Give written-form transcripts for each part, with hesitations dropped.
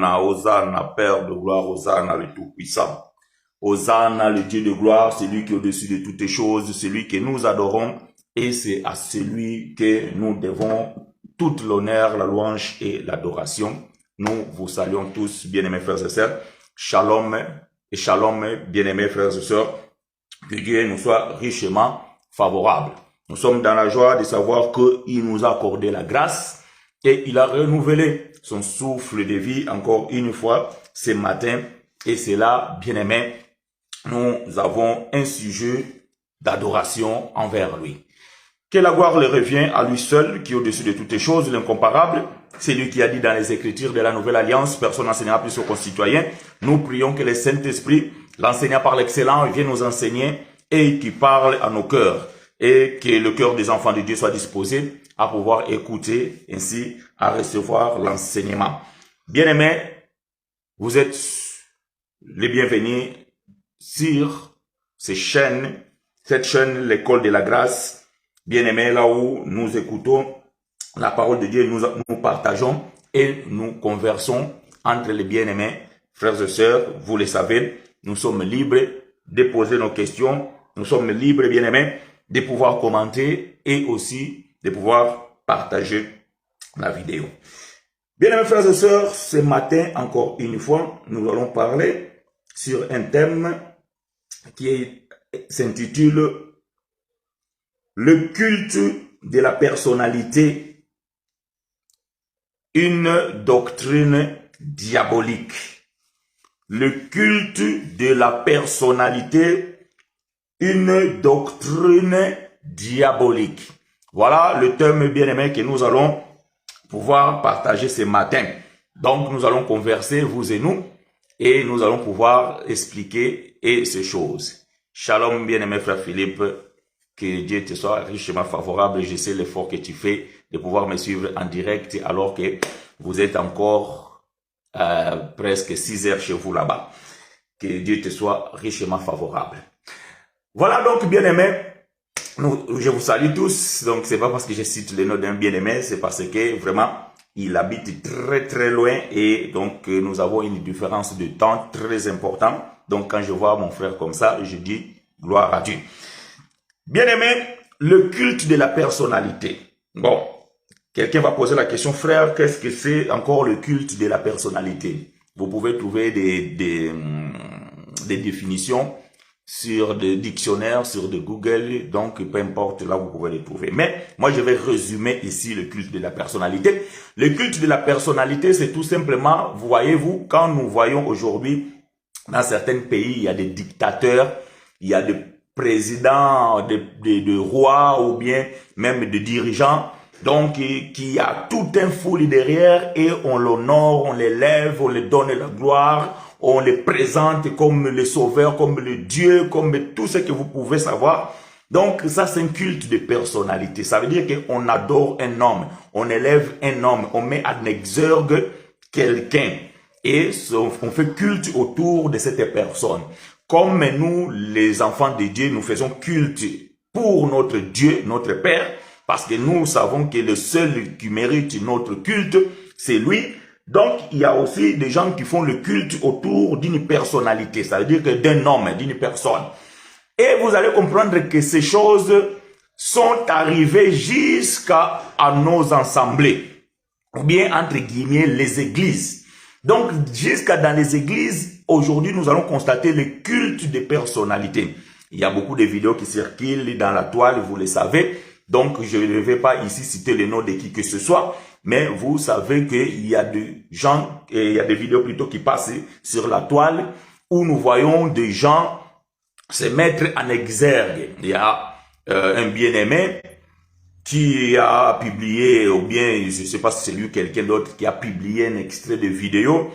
Hosanna, Hosanna, Père de gloire, Hosanna, le Tout-Puissant. Hosanna, le Dieu de gloire, celui qui est au-dessus de toutes les choses, celui que nous adorons, et c'est à celui que nous devons toute l'honneur, la louange et l'adoration. Nous vous saluons tous, bien-aimés frères et sœurs. Shalom et shalom, bien-aimés frères et sœurs. Que Dieu nous soit richement favorable. Nous sommes dans la joie de savoir qu'il nous a accordé la grâce et il a renouvelé son souffle de vie encore une fois ce matin. Et c'est là, bien-aimés, nous avons un sujet d'adoration envers lui. Que la gloire le revient à lui seul, qui est au-dessus de toutes les choses, l'incomparable. C'est lui qui a dit dans les Écritures de la Nouvelle Alliance, personne n'enseignera plus aux concitoyens. Nous prions que le Saint-Esprit, l'enseignant par l'excellent, vienne nous enseigner et qui parle à nos cœurs. Et que le cœur des enfants de Dieu soit disposé à pouvoir écouter, ainsi à recevoir l'enseignement. Bien-aimés, vous êtes les bienvenus sur cette chaîne, l'école de la grâce. Bien-aimés, là où nous écoutons la parole de Dieu, nous partageons et nous conversons entre les bien-aimés, frères et sœurs. Vous le savez, nous sommes libres de poser nos questions. Nous sommes libres, bien-aimés, de pouvoir commenter et aussi de pouvoir partager la vidéo. Bien-aimés frères et sœurs, ce matin, encore une fois, nous allons parler sur un thème qui s'intitule « Le culte de la personnalité, une doctrine diabolique ». Le culte de la personnalité, une doctrine diabolique. Voilà le thème bien-aimé que nous allons pouvoir partager ce matin. Donc, nous allons converser, vous et nous, et nous allons pouvoir expliquer ces choses. Shalom, bien-aimé frère Philippe, que Dieu te soit richement favorable. Je sais l'effort que tu fais de pouvoir me suivre en direct alors que vous êtes encore presque 6 heures chez vous là-bas. Que Dieu te soit richement favorable. Voilà donc, bien-aimés, je vous salue tous. Donc, c'est pas parce que je cite le nom d'un bien-aimé, c'est parce que vraiment, il habite très très loin et donc nous avons une différence de temps très importante. Donc, quand je vois mon frère comme ça, je dis gloire à Dieu. Bien-aimés, le culte de la personnalité. Bon, quelqu'un va poser la question, frère, qu'est-ce que c'est encore le culte de la personnalité? Vous pouvez trouver des définitions sur des dictionnaires, sur de Google, donc peu importe, là vous pouvez les trouver. Mais moi je vais résumer ici le culte de la personnalité. Le culte de la personnalité, c'est tout simplement, voyez-vous, quand nous voyons aujourd'hui, dans certains pays, il y a des dictateurs, il y a des présidents, de rois ou bien même de dirigeants, donc qui a tout un foule derrière et on l'honore, on l'élève, on lui donne la gloire, on les présente comme le sauveur, comme le Dieu, comme tout ce que vous pouvez savoir. Donc ça c'est un culte de personnalité. Ça veut dire qu'on adore un homme, on élève un homme, on met en exergue quelqu'un. Et on fait culte autour de cette personne. Comme nous, les enfants de Dieu, nous faisons culte pour notre Dieu, notre Père, parce que nous savons que le seul qui mérite notre culte, c'est lui. Donc, il y a aussi des gens qui font le culte autour d'une personnalité, ça veut dire que d'un homme, d'une personne. Et vous allez comprendre que ces choses sont arrivées jusqu'à nos assemblées, ou bien entre guillemets les églises. Donc, jusqu'à dans les églises, aujourd'hui, nous allons constater le culte des personnalités. Il y a beaucoup de vidéos qui circulent dans la toile, vous le savez. Donc, je ne vais pas ici citer le nom de qui que ce soit. Mais vous savez qu'il y a des gens, il y a des vidéos plutôt qui passent sur la toile où nous voyons des gens se mettre en exergue. Il y a un bien-aimé qui a publié, ou bien je ne sais pas si c'est lui ou quelqu'un d'autre qui a publié un extrait de vidéo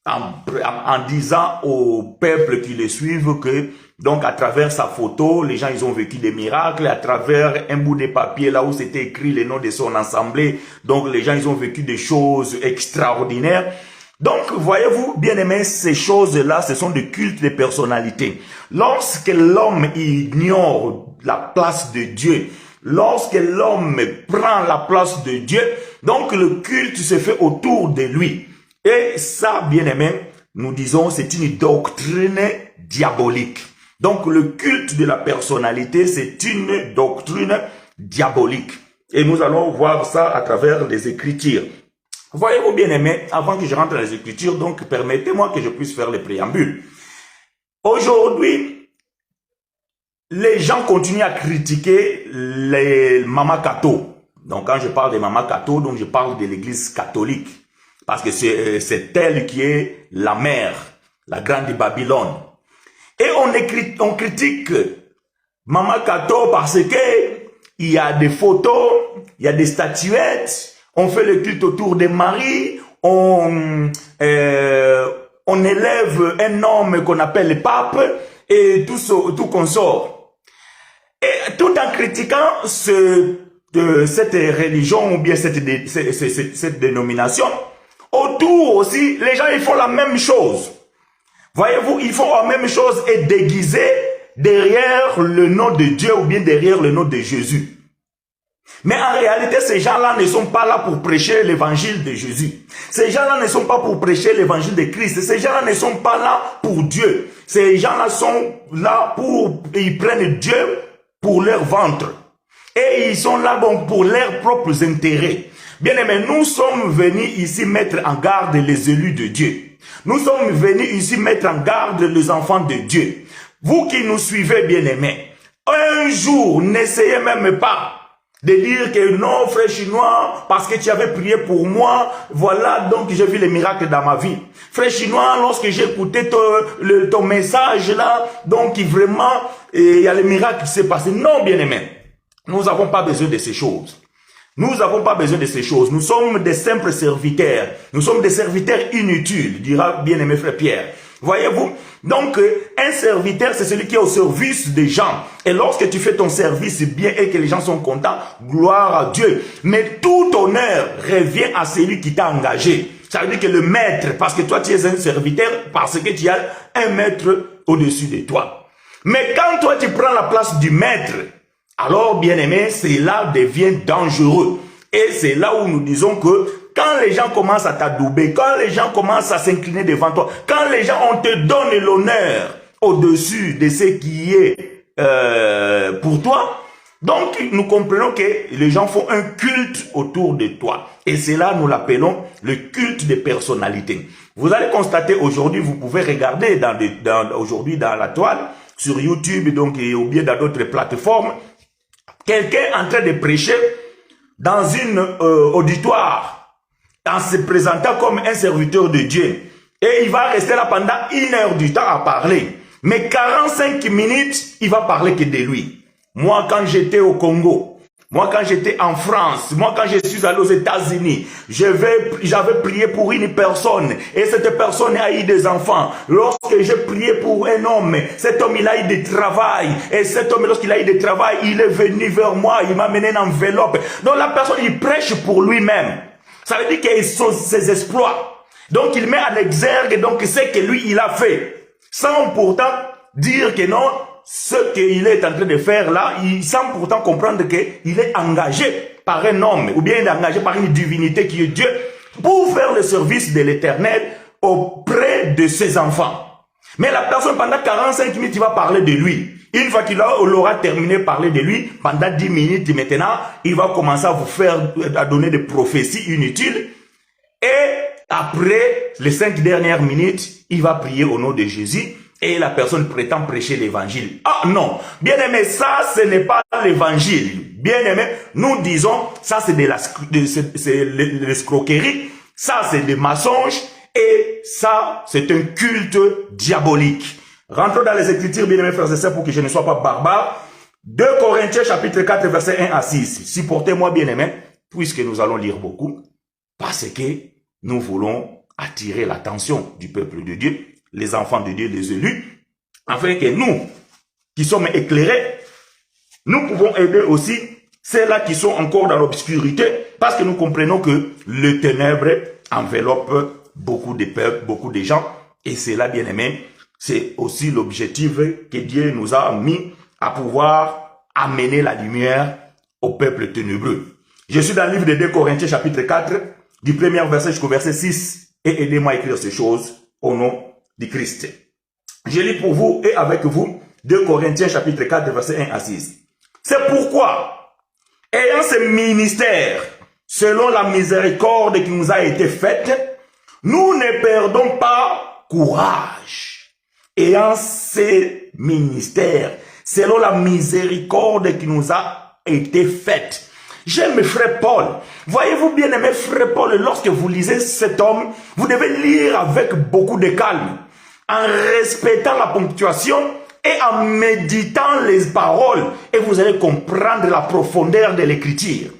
en disant au peuple qui le suivent que donc à travers sa photo, les gens ils ont vécu des miracles, à travers un bout de papier là où c'était écrit le nom de son assemblée, donc les gens ils ont vécu des choses extraordinaires. Donc voyez-vous, bien aimés, ces choses-là, ce sont des cultes de personnalité. Lorsque l'homme ignore la place de Dieu, lorsque l'homme prend la place de Dieu, donc le culte se fait autour de lui. Et ça, bien aimé, nous disons, c'est une doctrine diabolique. Donc, le culte de la personnalité, c'est une doctrine diabolique. Et nous allons voir ça à travers les Écritures. Voyez-vous, bien aimé, avant que je rentre dans les Écritures, donc permettez-moi que je puisse faire les préambules. Aujourd'hui, les gens continuent à critiquer les Mama Kato. Donc, quand je parle des Mama Kato, donc je parle de l'Église catholique. Parce que c'est elle qui est la mère, la grande Babylone. Et on critique Mama Kato parce que il y a des photos, il y a des statuettes, on fait le culte autour de Marie, on élève un homme qu'on appelle le pape et tout consort. Et tout en critiquant cette religion ou bien cette dénomination, autour aussi, les gens ils font la même chose. Voyez-vous, ils font la même chose et déguisés derrière le nom de Dieu ou bien derrière le nom de Jésus. Mais en réalité, ces gens-là ne sont pas là pour prêcher l'évangile de Jésus. Ces gens-là ne sont pas pour prêcher l'évangile de Christ. Ces gens-là ne sont pas là pour Dieu. Ces gens-là sont là ils prennent Dieu pour leur ventre. Et ils sont là bon, pour leurs propres intérêts. Bien aimé, nous sommes venus ici mettre en garde les élus de Dieu. Nous sommes venus ici mettre en garde les enfants de Dieu. Vous qui nous suivez, bien aimés, un jour, n'essayez même pas de dire que non, frère chinois, parce que tu avais prié pour moi, voilà, donc j'ai vu les miracles dans ma vie. Frère chinois, lorsque j'ai écouté ton message là, donc vraiment, il y a les miracles qui s'est passé. Non, bien aimé, nous n'avons pas besoin de ces choses. Nous n'avons pas besoin de ces choses. Nous sommes des simples serviteurs. Nous sommes des serviteurs inutiles, dira bien-aimé frère Pierre. Voyez-vous? Donc, un serviteur, c'est celui qui est au service des gens. Et lorsque tu fais ton service bien et que les gens sont contents, gloire à Dieu. Mais tout honneur revient à celui qui t'a engagé. Ça veut dire que le maître, parce que toi tu es un serviteur, parce que tu as un maître au-dessus de toi. Mais quand toi tu prends la place du maître, alors, bien aimé, cela devient dangereux. Et c'est là où nous disons que quand les gens commencent à t'adouber, quand les gens commencent à s'incliner devant toi, quand les gens, on te donne l'honneur au-dessus de ce qui est pour toi, donc nous comprenons que les gens font un culte autour de toi. Et c'est là nous l'appelons le culte des personnalités. Vous allez constater aujourd'hui, vous pouvez regarder aujourd'hui dans la toile, sur YouTube donc, et ou bien dans d'autres plateformes, quelqu'un en train de prêcher dans une auditoire, en se présentant comme un serviteur de Dieu. Et il va rester là pendant 1 heure du temps à parler. Mais 45 minutes, il va parler que de lui. Moi, quand j'étais au Congo, moi, quand j'étais en France, moi, quand je suis allé aux États-Unis, j'avais prié pour une personne et cette personne a eu des enfants. Lorsque j'ai prié pour un homme, cet homme, il a eu des travail. Et cet homme, lorsqu'il a eu des travail, il est venu vers moi, il m'a mené une enveloppe. Donc, la personne, il prêche pour lui-même. Ça veut dire qu'il sont ses exploits. Donc, il met à l'exergue, donc, ce que lui, il a fait. Sans pourtant dire que non, ce qu'il est en train de faire là, il semble pourtant comprendre qu'il est engagé par un homme, ou bien il est engagé par une divinité qui est Dieu, pour faire le service de l'Éternel auprès de ses enfants. Mais la personne, pendant 45 minutes, il va parler de lui. Une fois qu'il aura terminé de parler de lui, pendant 10 minutes maintenant, il va commencer à donner des prophéties inutiles. Et après les 5 dernières minutes, il va prier au nom de Jésus. Et la personne prétend prêcher l'évangile. Ah non, bien aimé, ça ce n'est pas l'évangile. Bien aimé, nous disons, ça c'est de l'escroquerie, ça c'est des mensonges, et ça c'est un culte diabolique. Rentrons dans les Écritures, bien aimés frères et sœurs, pour que je ne sois pas barbare. 2 Corinthiens chapitre 4 verset 1 à 6. Supportez-moi bien aimé, puisque nous allons lire beaucoup, parce que nous voulons attirer l'attention du peuple de Dieu, les enfants de Dieu, les élus, afin que nous, qui sommes éclairés, nous pouvons aider aussi ceux-là qui sont encore dans l'obscurité, parce que nous comprenons que le ténèbre enveloppe beaucoup de peuples, beaucoup de gens, et c'est là, bien aimé, c'est aussi l'objectif que Dieu nous a mis à pouvoir amener la lumière au peuple ténébreux. Je suis dans le livre de 2 Corinthiens chapitre 4, du premier verset jusqu'au verset 6. et aidez-moi à écrire ces choses au nom du Christ. Je lis pour vous et avec vous 2 Corinthiens chapitre 4 verset 1 à 6. C'est pourquoi, ayant ce ministère, selon la miséricorde qui nous a été faite, nous ne perdons pas courage. Ayant ce ministère, selon la miséricorde qui nous a été faite. J'aime frère Paul. Voyez-vous bien aimé frère Paul, lorsque vous lisez cet homme, vous devez lire avec beaucoup de calme, en respectant la ponctuation et en méditant les paroles, et vous allez comprendre la profondeur de l'écriture.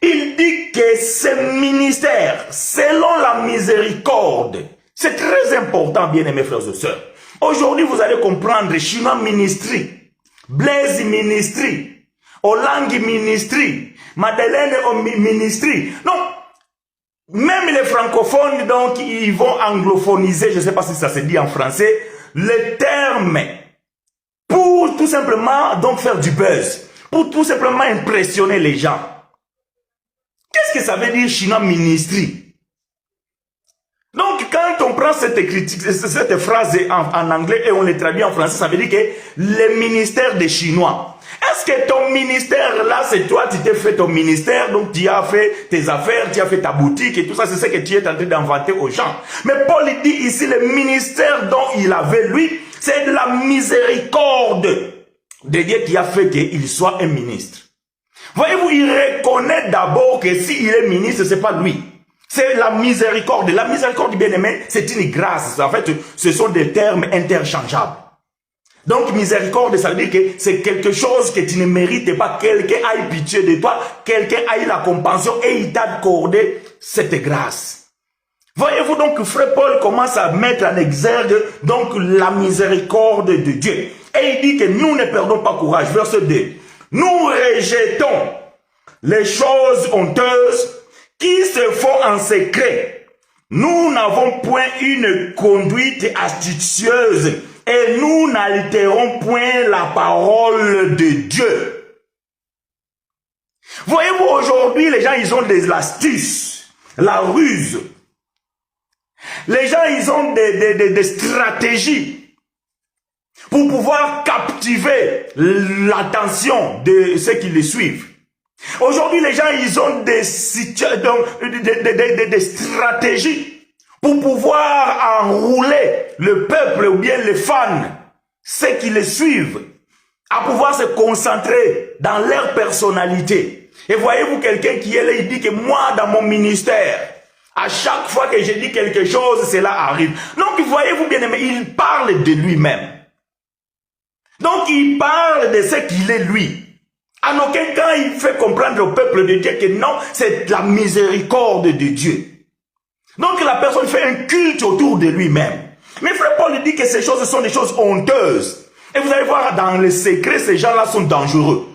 Il dit que ce ministère, selon la miséricorde, c'est très important, bien aimés frères et sœurs. Aujourd'hui, vous allez comprendre Chinois Ministry, Blaise Ministry, Olangi Ministry, Madeleine Ministry. Non, même les francophones, donc, ils vont anglophoniser, je ne sais pas si ça se dit en français, les termes pour tout simplement donc faire du buzz, pour tout simplement impressionner les gens. Qu'est-ce que ça veut dire Chinois Ministry? Donc, quand on prend cette phrase en anglais et on les traduit en français, ça veut dire que le ministère des Chinois. Est-ce que ton ministère, là, c'est toi, tu t'es fait ton ministère, donc tu as fait tes affaires, tu as fait ta boutique et tout ça, c'est ce que tu es en train d'inventer aux gens. Mais Paul dit ici, le ministère dont il avait, lui, c'est de la miséricorde de Dieu qui a fait qu'il soit un ministre. Voyez-vous, il reconnaît d'abord que s'il est ministre, c'est pas lui. C'est la miséricorde. La miséricorde, bien aimé, c'est une grâce. En fait, ce sont des termes interchangeables. Donc, miséricorde, ça veut dire que c'est quelque chose que tu ne mérites pas. Quelqu'un aille pitié de toi, quelqu'un aille la compassion et il t'a accordé cette grâce. Voyez-vous donc, frère Paul commence à mettre en exergue donc la miséricorde de Dieu. Et il dit que nous ne perdons pas courage. Verset 2. Nous rejetons les choses honteuses qui se font en secret. Nous n'avons point une conduite astucieuse et nous n'altérons point la parole de Dieu. Voyez-vous, aujourd'hui, les gens, ils ont des astuces, la ruse. Les gens, ils ont des stratégies pour pouvoir captiver l'attention de ceux qui les suivent. Aujourd'hui, les gens, ils ont des stratégies pour pouvoir enrouler le peuple ou bien les fans, ceux qui les suivent, à pouvoir se concentrer dans leur personnalité. Et voyez-vous quelqu'un qui est là, il dit que moi, dans mon ministère, à chaque fois que je dis quelque chose, cela arrive. Donc, voyez-vous bien aimé, il parle de lui-même. Donc, il parle de ce qu'il est lui. En aucun cas, il fait comprendre au peuple de Dieu que non, c'est la miséricorde de Dieu. Donc, la personne fait un culte autour de lui-même. Mais frère Paul dit que ces choses sont des choses honteuses. Et vous allez voir, dans le secret, ces gens-là sont dangereux.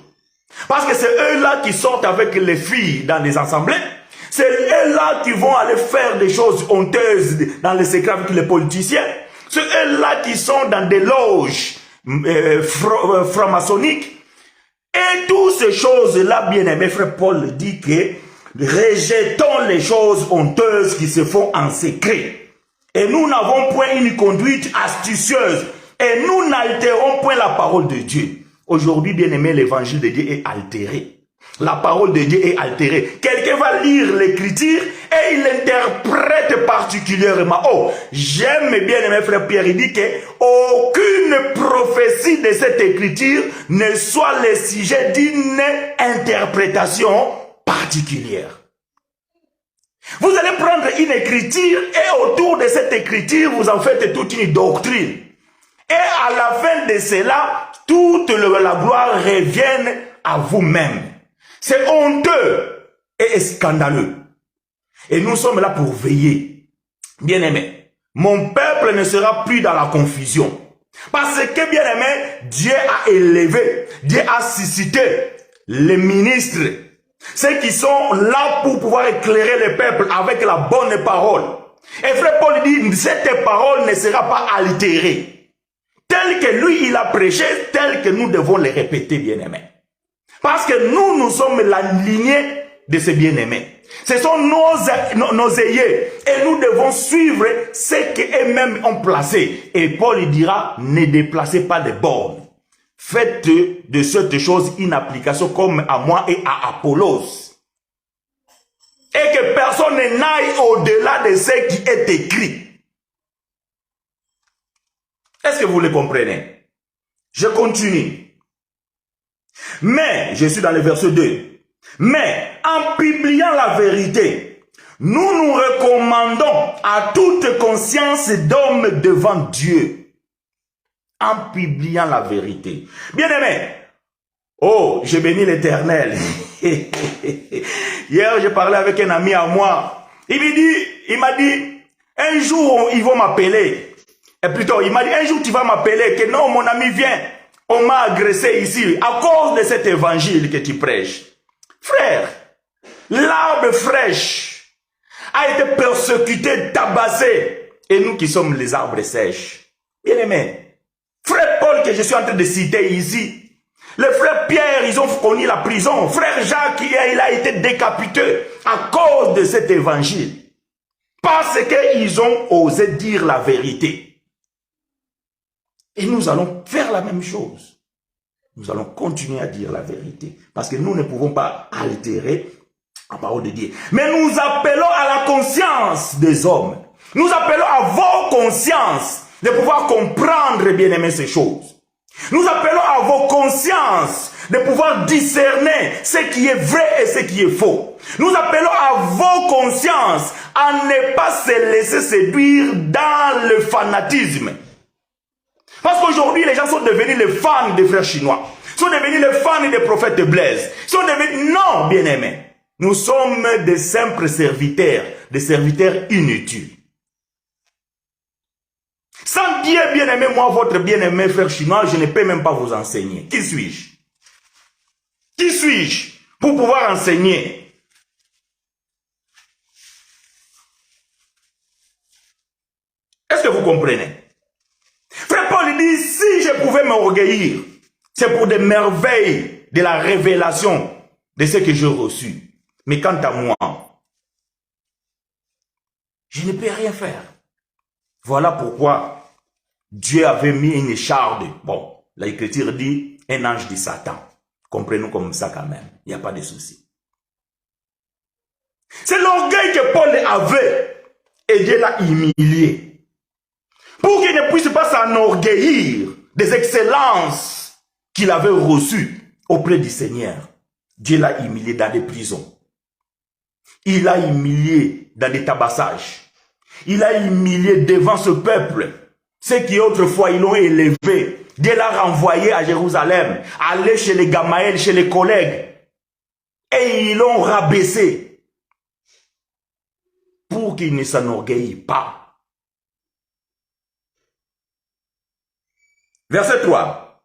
Parce que c'est eux-là qui sortent avec les filles dans les assemblées. C'est eux-là qui vont aller faire des choses honteuses dans le secret avec les politiciens. C'est eux-là qui sont dans des loges franc-maçonniques. Et toutes ces choses-là, bien aimé frère Paul dit que rejetons les choses honteuses qui se font en secret. Et nous n'avons point une conduite astucieuse. Et nous n'altérons point la parole de Dieu. Aujourd'hui, bien aimé, l'évangile de Dieu est altéré. La parole de Dieu est altérée. Quelqu'un va lire l'écriture et il l'interprète particulièrement. Oh, j'aime bien aimé frère Pierre, il dit que aucune prophétie de cette écriture ne soit le sujet d'une interprétation particulière. Vous allez prendre une écriture et autour de cette écriture, vous en faites toute une doctrine. Et à la fin de cela, toute la gloire revienne à vous-même. C'est honteux et scandaleux. Et nous sommes là pour veiller. Bien-aimé, mon peuple ne sera plus dans la confusion. Parce que, bien-aimé, Dieu a élevé, Dieu a suscité les ministres, ceux qui sont là pour pouvoir éclairer le peuple avec la bonne parole. Et frère Paul dit, cette parole ne sera pas altérée. Tel que lui, il a prêché, tel que nous devons le répéter, bien-aimés. Parce que nous sommes la lignée de ces bien-aimés. Ce sont nos aïeux. Et nous devons suivre ce qu'eux-mêmes ont placé. Et Paul dira, ne déplacez pas les bornes. Faites de cette chose une application comme à moi et à Apollos. Et que personne n'aille au-delà de ce qui est écrit. Est-ce que vous le comprenez? Je continue. Mais, je suis dans le verset 2. Mais, en publiant la vérité, nous nous recommandons à toute conscience d'homme devant Dieu. En publiant la vérité. Bien-aimé, oh, j'ai béni l'Éternel. Hier, j'ai parlé avec un ami à moi. Il m'a dit, un jour, ils vont m'appeler. Et plutôt, il m'a dit, un jour, tu vas m'appeler. Que non, mon ami, viens. On m'a agressé ici à cause de cet évangile que tu prêches. Frère, l'arbre fraîche a été persécuté, tabassé. Et nous qui sommes les arbres sèches. Bien-aimé, frère Paul que je suis en train de citer ici, le frère Pierre, ils ont connu la prison. Frère Jacques, il a été décapité à cause de cet évangile. Parce qu'ils ont osé dire la vérité. Et nous allons faire la même chose. Nous allons continuer à dire la vérité. Parce que nous ne pouvons pas altérer la parole de Dieu. Mais nous appelons à la conscience des hommes. Nous appelons à vos consciences de pouvoir comprendre, bien aimer, ces choses. Nous appelons à vos consciences de pouvoir discerner ce qui est vrai et ce qui est faux. Nous appelons à vos consciences à ne pas se laisser séduire dans le fanatisme. Parce qu'aujourd'hui, les gens sont devenus les fans des frères chinois. Sont devenus les fans des prophètes de Blaise. Sont devenus... Non, bien-aimés. Nous sommes des simples serviteurs, des serviteurs inutiles. Sans Dieu, bien-aimé, moi, votre bien-aimé frère chinois, je ne peux même pas vous enseigner. Qui suis-je? Qui suis-je pour pouvoir enseigner? Est-ce que vous comprenez? Frère Paul dit, si je pouvais m'orgueillir, c'est pour des merveilles de la révélation de ce que j'ai reçu. Mais quant à moi, je ne peux rien faire. Voilà pourquoi Dieu avait mis une écharde. Bon, l'Écriture dit un ange de Satan. Comprenons comme ça quand même. Il n'y a pas de souci. C'est l'orgueil que Paul avait et Dieu l'a humilié. Pour qu'il ne puisse pas s'enorgueillir des excellences qu'il avait reçues auprès du Seigneur. Dieu l'a humilié dans des prisons. Il l'a humilié dans des tabassages. Il l'a humilié devant ce peuple. Ceux qui autrefois ils l'ont élevé. Dieu l'a renvoyé à Jérusalem. Aller chez les Gamaël, chez les collègues. Et ils l'ont rabaissé. Pour qu'il ne s'enorgueille pas. Verset 3.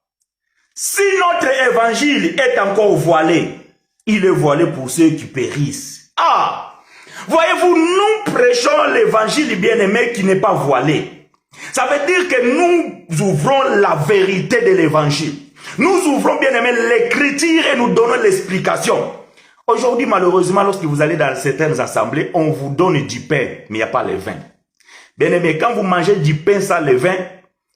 Si notre évangile est encore voilé, il est voilé pour ceux qui périssent. Ah! Voyez-vous, nous prêchons l'évangile bien-aimé qui n'est pas voilé. Ça veut dire que nous ouvrons la vérité de l'évangile. Nous ouvrons bien-aimé l'écriture et nous donnons l'explication. Aujourd'hui, malheureusement, lorsque vous allez dans certaines assemblées, on vous donne du pain, mais il n'y a pas le vin. Bien-aimé, quand vous mangez du pain sans le vin,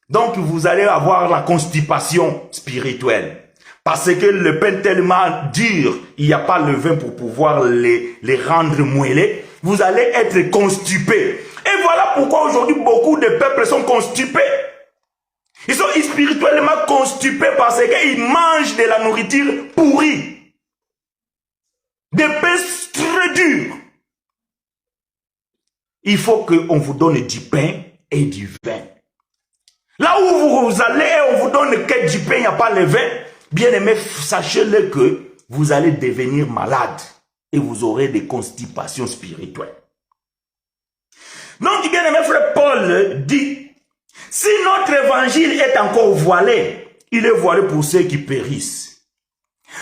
donc vous allez avoir la constipation spirituelle. Parce que le pain tellement dur, il n'y a pas le vin pour pouvoir les rendre moelleux. Vous allez être constipé. Et voilà pourquoi aujourd'hui beaucoup de peuples sont constipés. Ils sont spirituellement constipés parce qu'ils mangent de la nourriture pourrie. Des pains très durs. Il faut qu'on vous donne du pain et du vin. Là où vous allez et on vous donne que du pain, il n'y a pas le vin. Bien aimé, sachez-le que vous allez devenir malade et vous aurez des constipations spirituelles. Donc, bien aimé frère Paul dit, si notre évangile est encore voilé, il est voilé pour ceux qui périssent.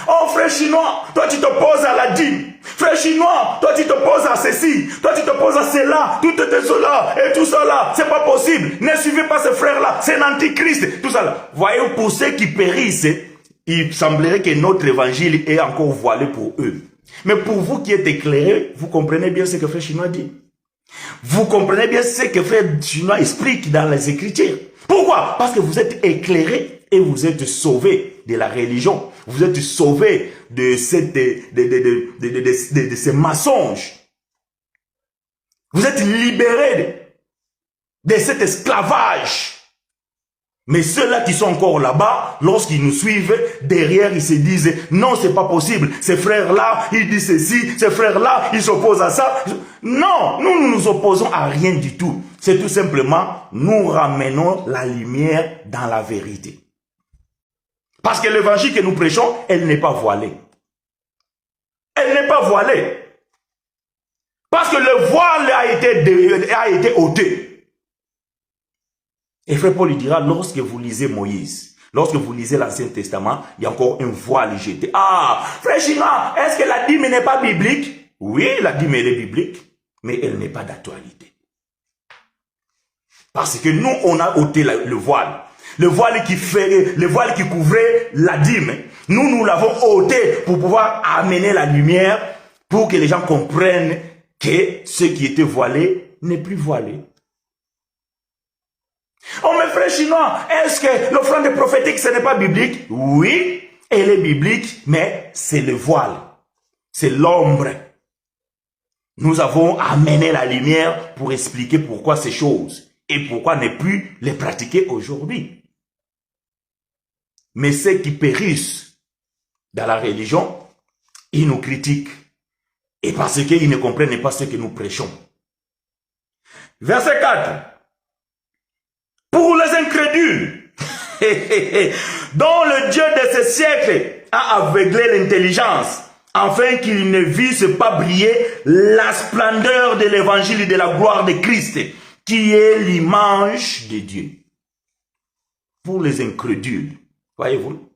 Oh frère chinois, toi tu t'opposes à la dîme. Frère chinois, toi tu t'opposes à ceci. Toi tu t'opposes à cela. Tout est cela et tout cela. C'est pas possible. Ne suivez pas ce frère-là. C'est l'antichrist. Tout ça là. Voyez, pour ceux qui périssent, il semblerait que notre évangile est encore voilé pour eux. Mais pour vous qui êtes éclairés, vous comprenez bien ce que Frère Chinois dit. Vous comprenez bien ce que Frère Chinois explique dans les Écritures. Pourquoi? Parce que vous êtes éclairés et vous êtes sauvés de la religion. Vous êtes sauvés de ces mensonges. Vous êtes libérés de cet esclavage. Mais ceux-là qui sont encore là-bas, lorsqu'ils nous suivent, derrière, ils se disent, non, c'est pas possible. Ces frères-là, ils disent ceci, ces frères-là, ils s'opposent à ça. Non, nous ne nous opposons à rien du tout. C'est tout simplement, nous ramenons la lumière dans la vérité. Parce que l'évangile que nous prêchons, elle n'est pas voilée. Elle n'est pas voilée. Parce que le voile a été ôté. Et Frère Paul lui dira, lorsque vous lisez Moïse, lorsque vous lisez l'Ancien Testament, il y a encore un voile jeté. Ah, Frère Chinois, est-ce que la dîme n'est pas biblique? Oui, la dîme elle est biblique, mais elle n'est pas d'actualité. Parce que nous, on a ôté le voile. Le voile qui couvrait la dîme. Nous l'avons ôté pour pouvoir amener la lumière, pour que les gens comprennent que ce qui était voilé n'est plus voilé. Oh mes frères chinois, est-ce que l'offrande prophétique ce n'est pas biblique? Oui, elle est biblique, mais c'est le voile, c'est l'ombre. Nous avons amené la lumière pour expliquer pourquoi ces choses et pourquoi ne plus les pratiquer aujourd'hui. Mais ceux qui périssent dans la religion, ils nous critiquent et parce qu'ils ne comprennent pas ce que nous prêchons. Verset 4. Pour les incrédules, dont le Dieu de ce siècle a aveuglé l'intelligence, afin qu'ils ne vissent pas briller la splendeur de l'évangile et de la gloire de Christ, qui est l'image de Dieu. Pour les incrédules, voyez-vous,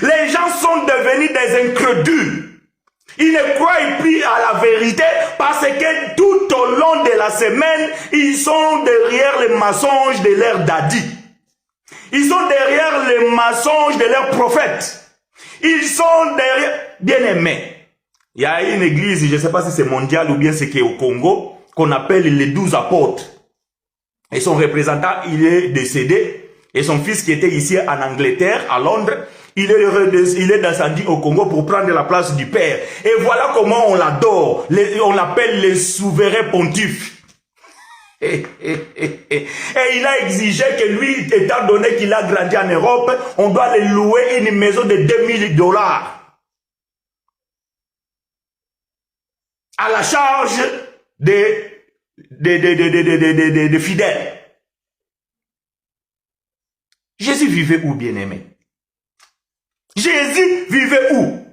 les gens sont devenus des incrédules. Ils ne croient plus à la vérité parce que tout au long de la semaine, ils sont derrière les mensonges de leurs dadis. Ils sont derrière les mensonges de leurs prophètes. Ils sont derrière... Bien-aimés, il y a une église, je ne sais pas si c'est mondial ou bien c'est qui est au Congo, qu'on appelle les 12 apôtres. Et son représentant, il est décédé. Et son fils qui était ici en Angleterre, à Londres, il est descendu au Congo pour prendre la place du Père. Et voilà comment on l'adore. On l'appelle le souverain pontife. Et il a exigé que lui, étant donné qu'il a grandi en Europe, on doit lui louer une maison de 2000 $. À la charge des fidèles. Jésus vivait où, bien-aimé? Jésus vivait où?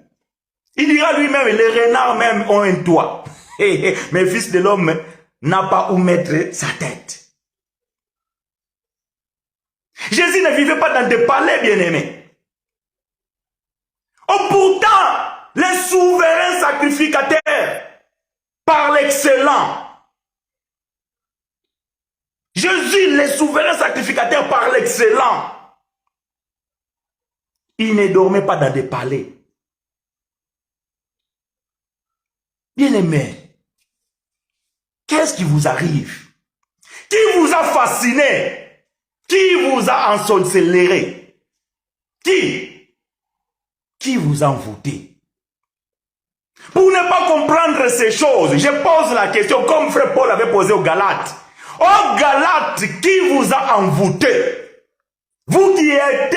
Il dira lui-même, les renards même ont un toit. Mais fils de l'homme n'a pas où mettre sa tête. Jésus ne vivait pas dans des palais, bien-aimés. Oh, pourtant, les souverains sacrificateurs, par l'excellent. Jésus, les souverains sacrificateurs par l'excellent. Il ne dormait pas dans des palais. Bien-aimés, qu'est-ce qui vous arrive? Qui vous a fasciné? Qui vous a ensorcelé? Qui vous a envoûté? Pour ne pas comprendre ces choses, je pose la question comme Frère Paul avait posé aux Galates. Aux Galates, qui vous a envoûté? Vous qui êtes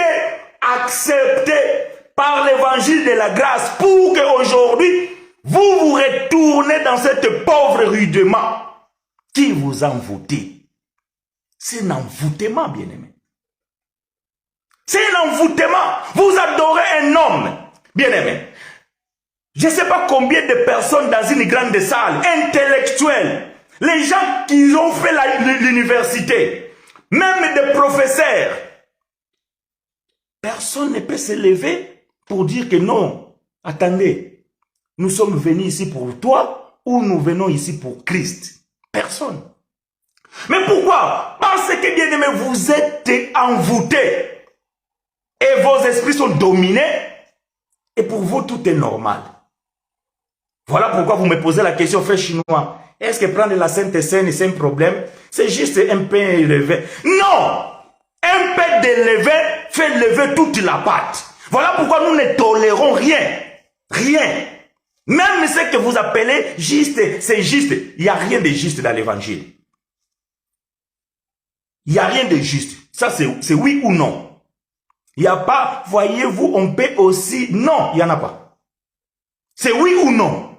acceptés par l'évangile de la grâce pour qu'aujourd'hui, vous vous retournez dans cette pauvre rudement. Qui vous a envoûté? C'est un envoûtement, bien-aimé. C'est un envoûtement. Vous adorez un homme, bien-aimé. Je ne sais pas combien de personnes dans une grande salle, intellectuelles, les gens qui ont fait l'université, même des professeurs, personne ne peut se lever pour dire que non, attendez, nous sommes venus ici pour toi ou nous venons ici pour Christ. Personne. Mais pourquoi? Parce que, bien aimé, vous êtes envoûtés et vos esprits sont dominés et pour vous tout est normal. Voilà pourquoi vous me posez la question, frère chinois. Est-ce que prendre la Sainte Seine, c'est un problème? C'est juste un pain élevé. Non! Un pain d'élevé fait lever toute la pâte. Voilà pourquoi nous ne tolérons rien. Rien. Même ce que vous appelez juste, c'est juste. Il n'y a rien de juste dans l'évangile. Il n'y a rien de juste. Ça, c'est oui ou non. Il n'y a pas, voyez-vous, on peut aussi... Non, il n'y en a pas. C'est oui ou non.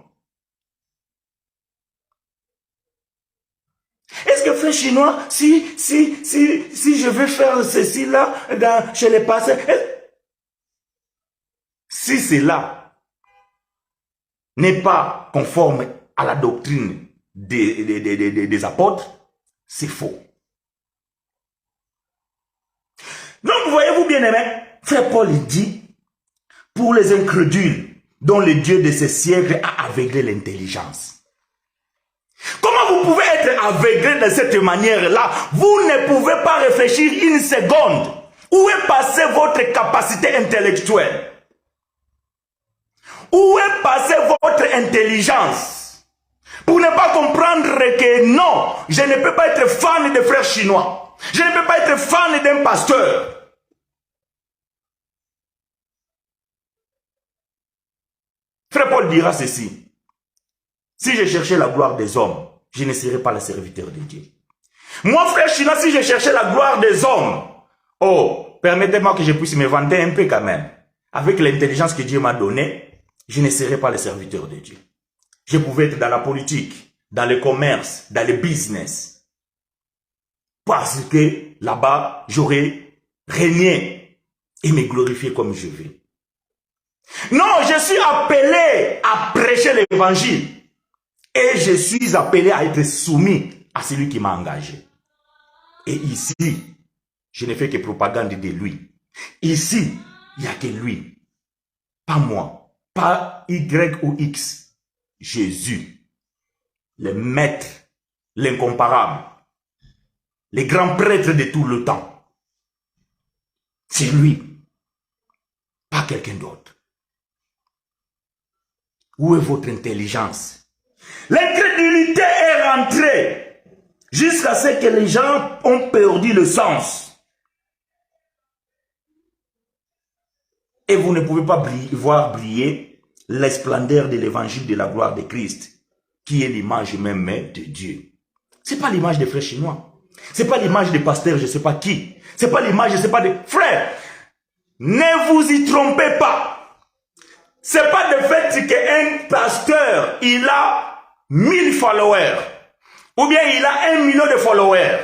Est-ce que frère chinois, si je veux faire ceci là, chez les pasteurs, si cela n'est pas conforme à la doctrine des apôtres, c'est faux. Donc, voyez-vous bien aimé, frère Paul dit, pour les incrédules, dont le Dieu de ce siècle a aveuglé l'intelligence. Comment vous pouvez être aveuglé de cette manière-là? Vous ne pouvez pas réfléchir une seconde. Où est passée votre capacité intellectuelle? Où est passée votre intelligence? Pour ne pas comprendre que non, je ne peux pas être fan de frères chinois. Je ne peux pas être fan d'un pasteur. Frère Paul dira ceci. Si je cherchais la gloire des hommes, je ne serais pas le serviteur de Dieu. Moi, frère chinois, si je cherchais la gloire des hommes, oh, permettez-moi que je puisse me vanter un peu quand même. Avec l'intelligence que Dieu m'a donnée, je ne serais pas le serviteur de Dieu. Je pouvais être dans la politique, dans le commerce, dans le business. Parce que là-bas, j'aurais régné et me glorifier comme je veux. Non, je suis appelé à prêcher l'évangile. Et je suis appelé à être soumis à celui qui m'a engagé. Et ici, je ne fais que propagande de lui. Ici, il n'y a que lui. Pas moi. Pas Y ou X. Jésus. Le maître. L'incomparable. Le grand prêtre de tout le temps. C'est lui. Pas quelqu'un d'autre. Où est votre intelligence? L'incrédulité est rentrée jusqu'à ce que les gens ont perdu le sens. Et vous ne pouvez pas voir briller la splendeur de l'évangile de la gloire de Christ, qui est l'image même de Dieu. Ce n'est pas l'image des frères chinois. Ce n'est pas l'image des pasteurs, je ne sais pas qui. Ce n'est pas l'image, je ne sais pas des frères. Ne vous y trompez pas. Ce n'est pas le fait qu'un pasteur, il a 1000 followers, ou bien il a 1 million de followers,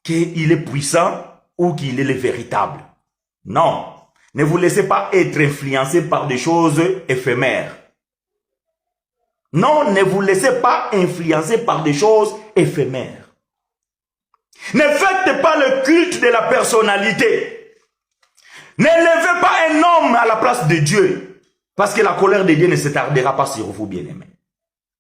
qu'il est puissant ou qu'il est le véritable. Non, ne vous laissez pas être influencé par des choses éphémères. Non, ne vous laissez pas influencer par des choses éphémères. Ne faites pas le culte de la personnalité. Ne levez pas un homme à la place de Dieu, parce que la colère de Dieu ne se tardera pas sur vous, bien-aimés.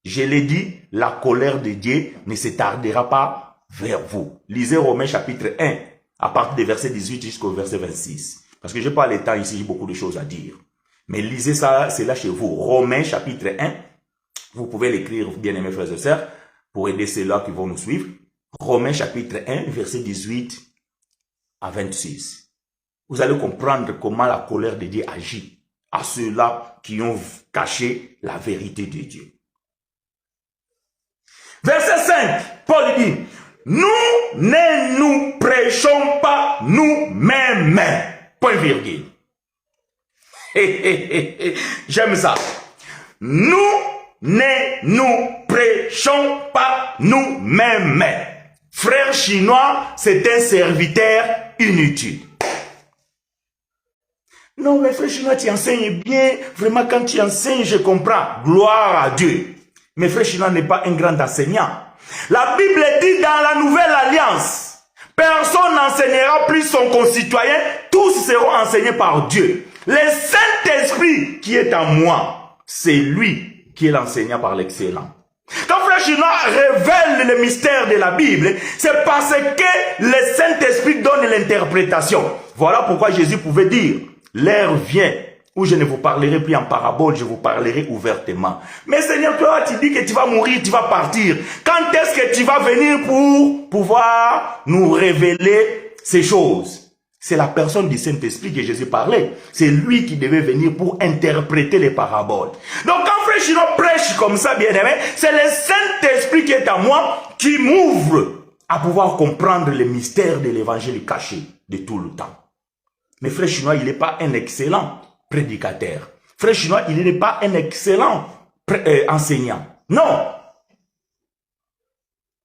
Je l'ai dit, la colère de Dieu ne se tardera pas vers vous. Lisez Romains chapitre 1, à partir des versets 18 jusqu'au verset 26. Parce que je n'ai pas le temps ici, j'ai beaucoup de choses à dire. Mais lisez ça, c'est là chez vous. Romains chapitre 1, vous pouvez l'écrire, bien-aimés frères et sœurs, pour aider ceux-là qui vont nous suivre. Romains chapitre 1, verset 18 à 26. Vous allez comprendre comment la colère de Dieu agit à ceux-là qui ont caché la vérité de Dieu. Verset 5, Paul dit, nous ne nous prêchons pas nous-mêmes. Point virgule. J'aime ça. Nous ne nous prêchons pas nous-mêmes. Frère chinois, c'est un serviteur inutile. Non, mais frère chinois, tu enseignes bien. Vraiment, quand tu enseignes, je comprends. Gloire à Dieu. Mais frère chinois n'est pas un grand enseignant. La Bible dit dans la nouvelle alliance, personne n'enseignera plus son concitoyen, tous seront enseignés par Dieu. Le Saint-Esprit qui est en moi, c'est lui qui est l'enseignant par l'excellent. Quand frère chinois révèle le mystère de la Bible, c'est parce que le Saint-Esprit donne l'interprétation. Voilà pourquoi Jésus pouvait dire, l'heure vient où je ne vous parlerai plus en parabole, je vous parlerai ouvertement. Mais Seigneur, toi, tu dis que tu vas mourir, tu vas partir. Quand est-ce que tu vas venir pour pouvoir nous révéler ces choses? C'est la personne du Saint-Esprit que Jésus parlait. C'est lui qui devait venir pour interpréter les paraboles. Donc quand Frère Chino prêche comme ça, bien aimé, c'est le Saint-Esprit qui est à moi, qui m'ouvre à pouvoir comprendre les mystères de l'évangile caché de tout le temps. Mais Frère Chinois, il n'est pas un excellent prédicateur. Frère Chinois, il n'est pas un excellent enseignant. Non.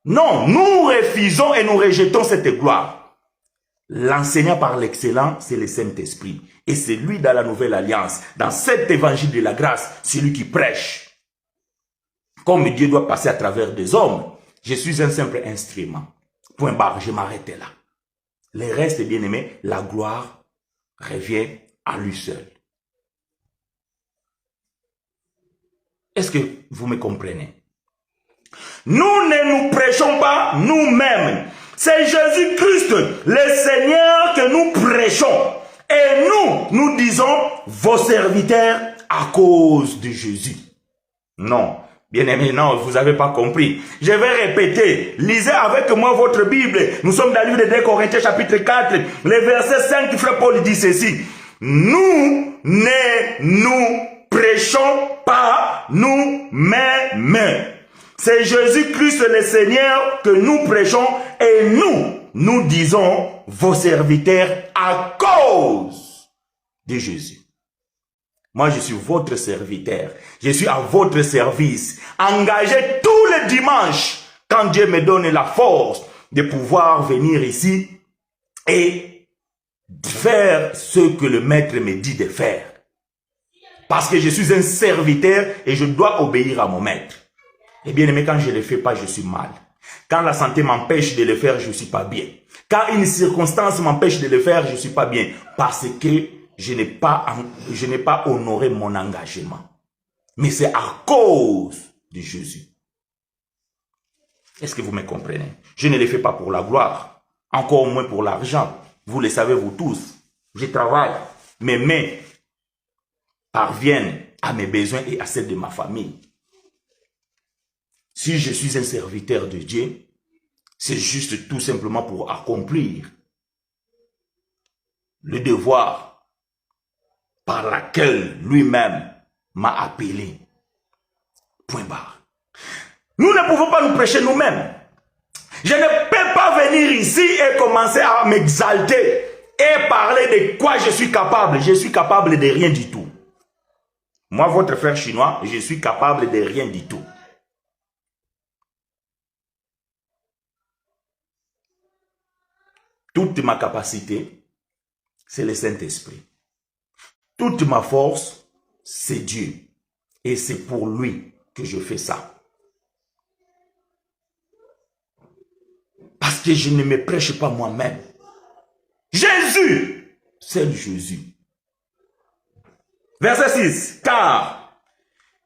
Non, nous refusons et nous rejetons cette gloire. L'enseignant par l'excellence, c'est le Saint-Esprit. Et c'est lui dans la Nouvelle Alliance, dans cet évangile de la grâce, c'est lui qui prêche. Comme Dieu doit passer à travers des hommes, je suis un simple instrument. Point barre, je m'arrête là. Le reste, bien aimé, la gloire revient à lui seul. Est-ce que vous me comprenez? Nous ne nous prêchons pas nous-mêmes. C'est Jésus-Christ, le Seigneur, que nous prêchons. Et nous disons, vos serviteurs, à cause de Jésus. Non. Bien-aimés, non, vous n'avez pas compris. Je vais répéter. Lisez avec moi votre Bible. Nous sommes dans le livre de 2 Corinthiens chapitre 4. Le verset 5, Frère Paul dit ceci. Nous ne nous prêchons pas nous-mêmes. C'est Jésus-Christ le Seigneur que nous prêchons et nous disons vos serviteurs à cause de Jésus. Moi, je suis votre serviteur. Je suis à votre service. Engagé tous les dimanches quand Dieu me donne la force de pouvoir venir ici et faire ce que le maître me dit de faire. Parce que je suis un serviteur et je dois obéir à mon maître. Et bien aimé, quand je ne le fais pas, je suis mal. Quand la santé m'empêche de le faire, je ne suis pas bien. Quand une circonstance m'empêche de le faire, je ne suis pas bien. Parce que je n'ai pas honoré mon engagement. Mais c'est à cause de Jésus. Est-ce que vous me comprenez? Je ne le fais pas pour la gloire. Encore moins pour l'argent. Vous le savez, vous tous. Je travaille. Mes mains parviennent à mes besoins et à celles de ma famille. Si je suis un serviteur de Dieu, c'est juste tout simplement pour accomplir le devoir par lequel lui-même m'a appelé. Point barre. Nous ne pouvons pas nous prêcher nous-mêmes. Je ne peux pas venir ici et commencer à m'exalter et parler de quoi je suis capable. Je suis capable de rien du tout. Moi, votre frère chinois, je suis capable de rien du tout. Toute ma capacité, c'est le Saint-Esprit. Toute ma force, c'est Dieu. Et c'est pour lui que je fais ça. Parce que je ne me prêche pas moi-même. Jésus, c'est Jésus. Verset 6. Car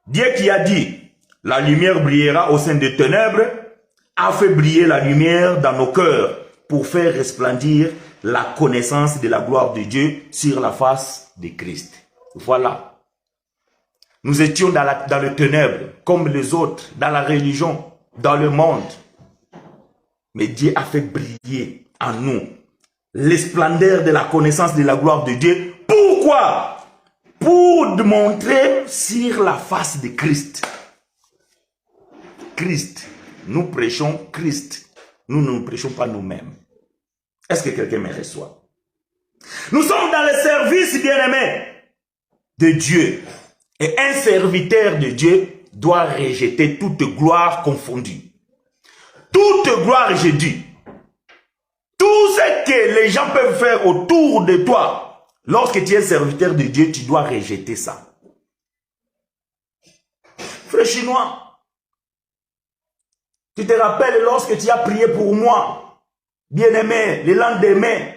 Dieu qui a dit, la lumière brillera au sein des ténèbres, a fait briller la lumière dans nos cœurs pour faire resplendir la connaissance de la gloire de Dieu sur la face de Christ. Voilà. Nous étions dans le ténèbre, comme les autres, dans la religion, dans le monde. Mais Dieu a fait briller en nous les splendeurs de la connaissance de la gloire de Dieu. Pourquoi? Pour montrer sur la face de Christ. Christ. Nous prêchons Christ. Nous ne nous prêchons pas nous-mêmes. Est-ce que quelqu'un me reçoit? Nous sommes dans le service, bien-aimé, de Dieu. Et un serviteur de Dieu doit rejeter toute gloire confondue. Toute gloire, j'ai dit. Tout ce que les gens peuvent faire autour de toi, lorsque tu es serviteur de Dieu, tu dois rejeter ça. Frère chinois, tu te rappelles lorsque tu as prié pour moi, bien-aimé, le lendemain,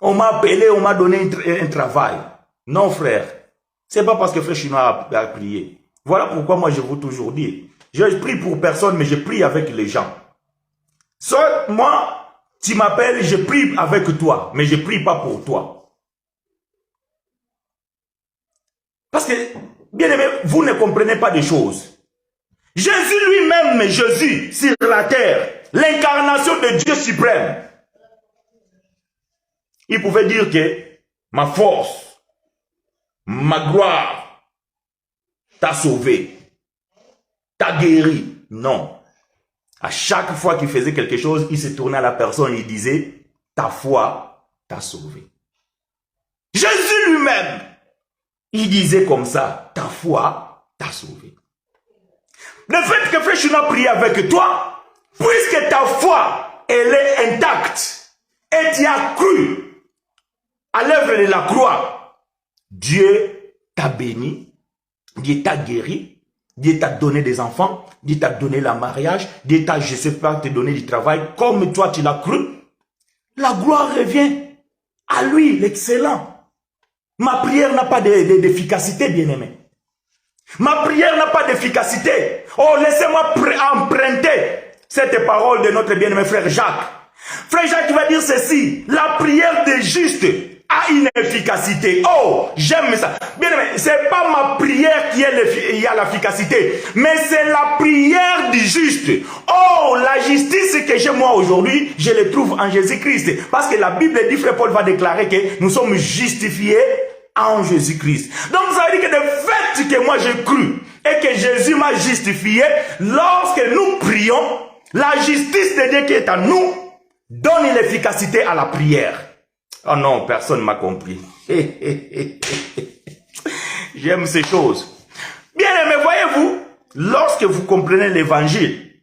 on m'a appelé, on m'a donné un travail. Non, frère, c'est pas parce que frère chinois a prié. Voilà pourquoi moi je vous toujours dire, je prie pour personne, mais je prie avec les gens. Soit moi, tu m'appelles, je prie avec toi, mais je prie pas pour toi. Parce que, bien aimé, vous ne comprenez pas des choses. Jésus lui-même, Jésus, sur la terre, l'incarnation de Dieu suprême, il pouvait dire que ma force, ma gloire t'a sauvé, t'a guéri. Non. À chaque fois qu'il faisait quelque chose, il se tournait à la personne et il disait, ta foi t'a sauvé. Jésus lui-même, il disait comme ça, ta foi t'a sauvé. Le fait que Frère Chouna a prié avec toi, puisque ta foi, elle est intacte, et tu as cru à l'œuvre de la croix, Dieu t'a béni, Dieu t'a guéri, Dieu t'a donné des enfants, Dieu t'a donné le mariage, Dieu t'a, je ne sais pas, te donné du travail, comme toi tu l'as cru. La gloire revient à lui, l'excellent. Ma prière n'a pas d'efficacité, bien-aimé. Ma prière n'a pas d'efficacité. Oh, laissez-moi emprunter cette parole de notre bien-aimé frère Jacques. Frère Jacques va dire ceci, la prière des justes a une efficacité. Oh, j'aime ça. Bien aimé, c'est pas ma prière qui a l'efficacité, mais c'est la prière du juste. Oh, la justice que j'ai moi aujourd'hui, je le trouve en Jésus-Christ. Parce que la Bible dit, frère Paul va déclarer que nous sommes justifiés en Jésus-Christ. Donc ça veut dire que le fait que moi j'ai cru et que Jésus m'a justifié, lorsque nous prions, la justice de Dieu qui est en nous donne l'efficacité à la prière. Oh non, personne ne m'a compris. J'aime ces choses. Bien aimé, voyez-vous, lorsque vous comprenez l'évangile,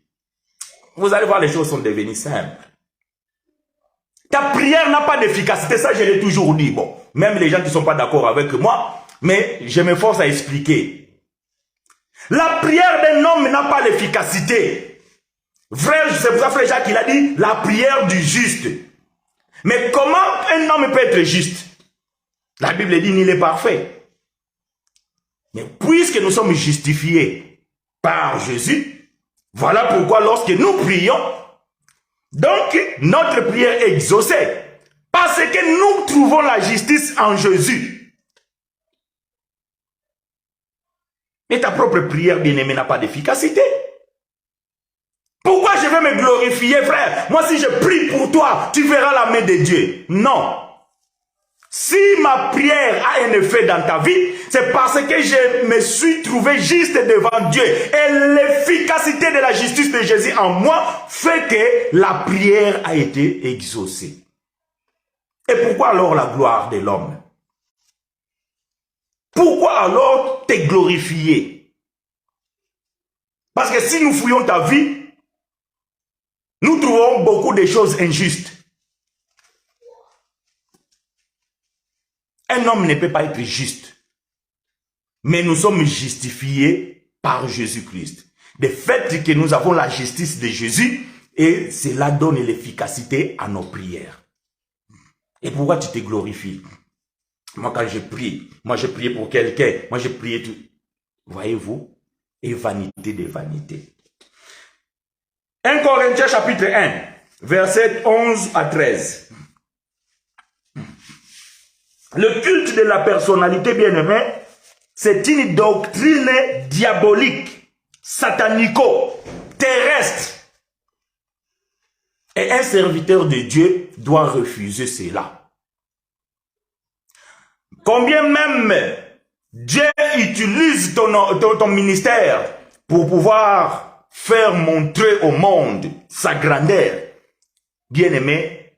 vous allez voir les choses sont devenues simples. Ta prière n'a pas d'efficacité, ça je l'ai toujours dit. Bon, même les gens qui ne sont pas d'accord avec moi, mais je m'efforce à expliquer. La prière d'un homme n'a pas l'efficacité. Vrai, c'est pour ça frère Jacques il a dit la prière du juste. Mais comment un homme peut être juste? La Bible dit qu'il est parfait. Mais puisque nous sommes justifiés par Jésus, voilà pourquoi lorsque nous prions, donc notre prière est exaucée. Parce que nous trouvons la justice en Jésus. Mais ta propre prière, bien-aimée, n'a pas d'efficacité. Pourquoi je vais me glorifier, frère? Moi, si je prie pour toi, tu verras la main de Dieu. Non. Si ma prière a un effet dans ta vie, c'est parce que je me suis trouvé juste devant Dieu. Et l'efficacité de la justice de Jésus en moi fait que la prière a été exaucée. Et pourquoi alors la gloire de l'homme? Pourquoi alors te glorifier? Parce que si nous fouillons ta vie, nous trouvons beaucoup de choses injustes. Un homme ne peut pas être juste. Mais nous sommes justifiés par Jésus-Christ. Le fait que nous avons la justice de Jésus, et cela donne l'efficacité à nos prières. Et pourquoi tu te glorifies? Moi quand je prie, moi j'ai prié pour quelqu'un, moi j'ai prié tout. Voyez-vous? Et vanité de vanité. 1 Corinthiens chapitre 1, verset 11 à 13. Le culte de la personnalité bien-aimée, c'est une doctrine diabolique, satanico, terrestre. Et un serviteur de Dieu doit refuser cela. Combien même Dieu utilise ton ministère pour pouvoir faire montrer au monde sa grandeur. Bien-aimé,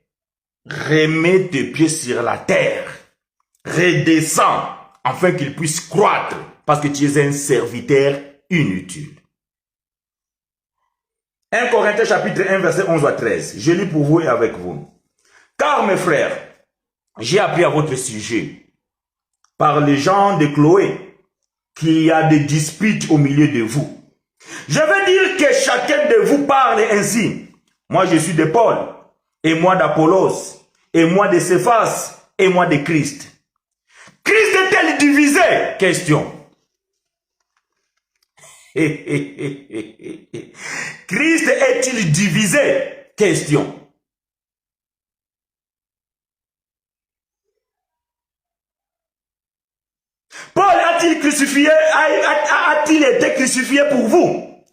remets tes pieds sur la terre. Redescends afin qu'il puisse croître parce que tu es un serviteur inutile. 1 Corinthiens chapitre 1 verset 11 à 13. Je lis pour vous et avec vous. Car mes frères, j'ai appris à votre sujet par les gens de Chloé qu'il y a des disputes au milieu de vous. Je veux dire que chacun de vous parle ainsi. Moi je suis de Paul, et moi d'Apollos, et moi de Céphas, et moi de Christ. Christ est-il divisé? Question. Christ est-il divisé? Question. Paul a a-t-il crucifié, a-t-il été crucifié pour vous?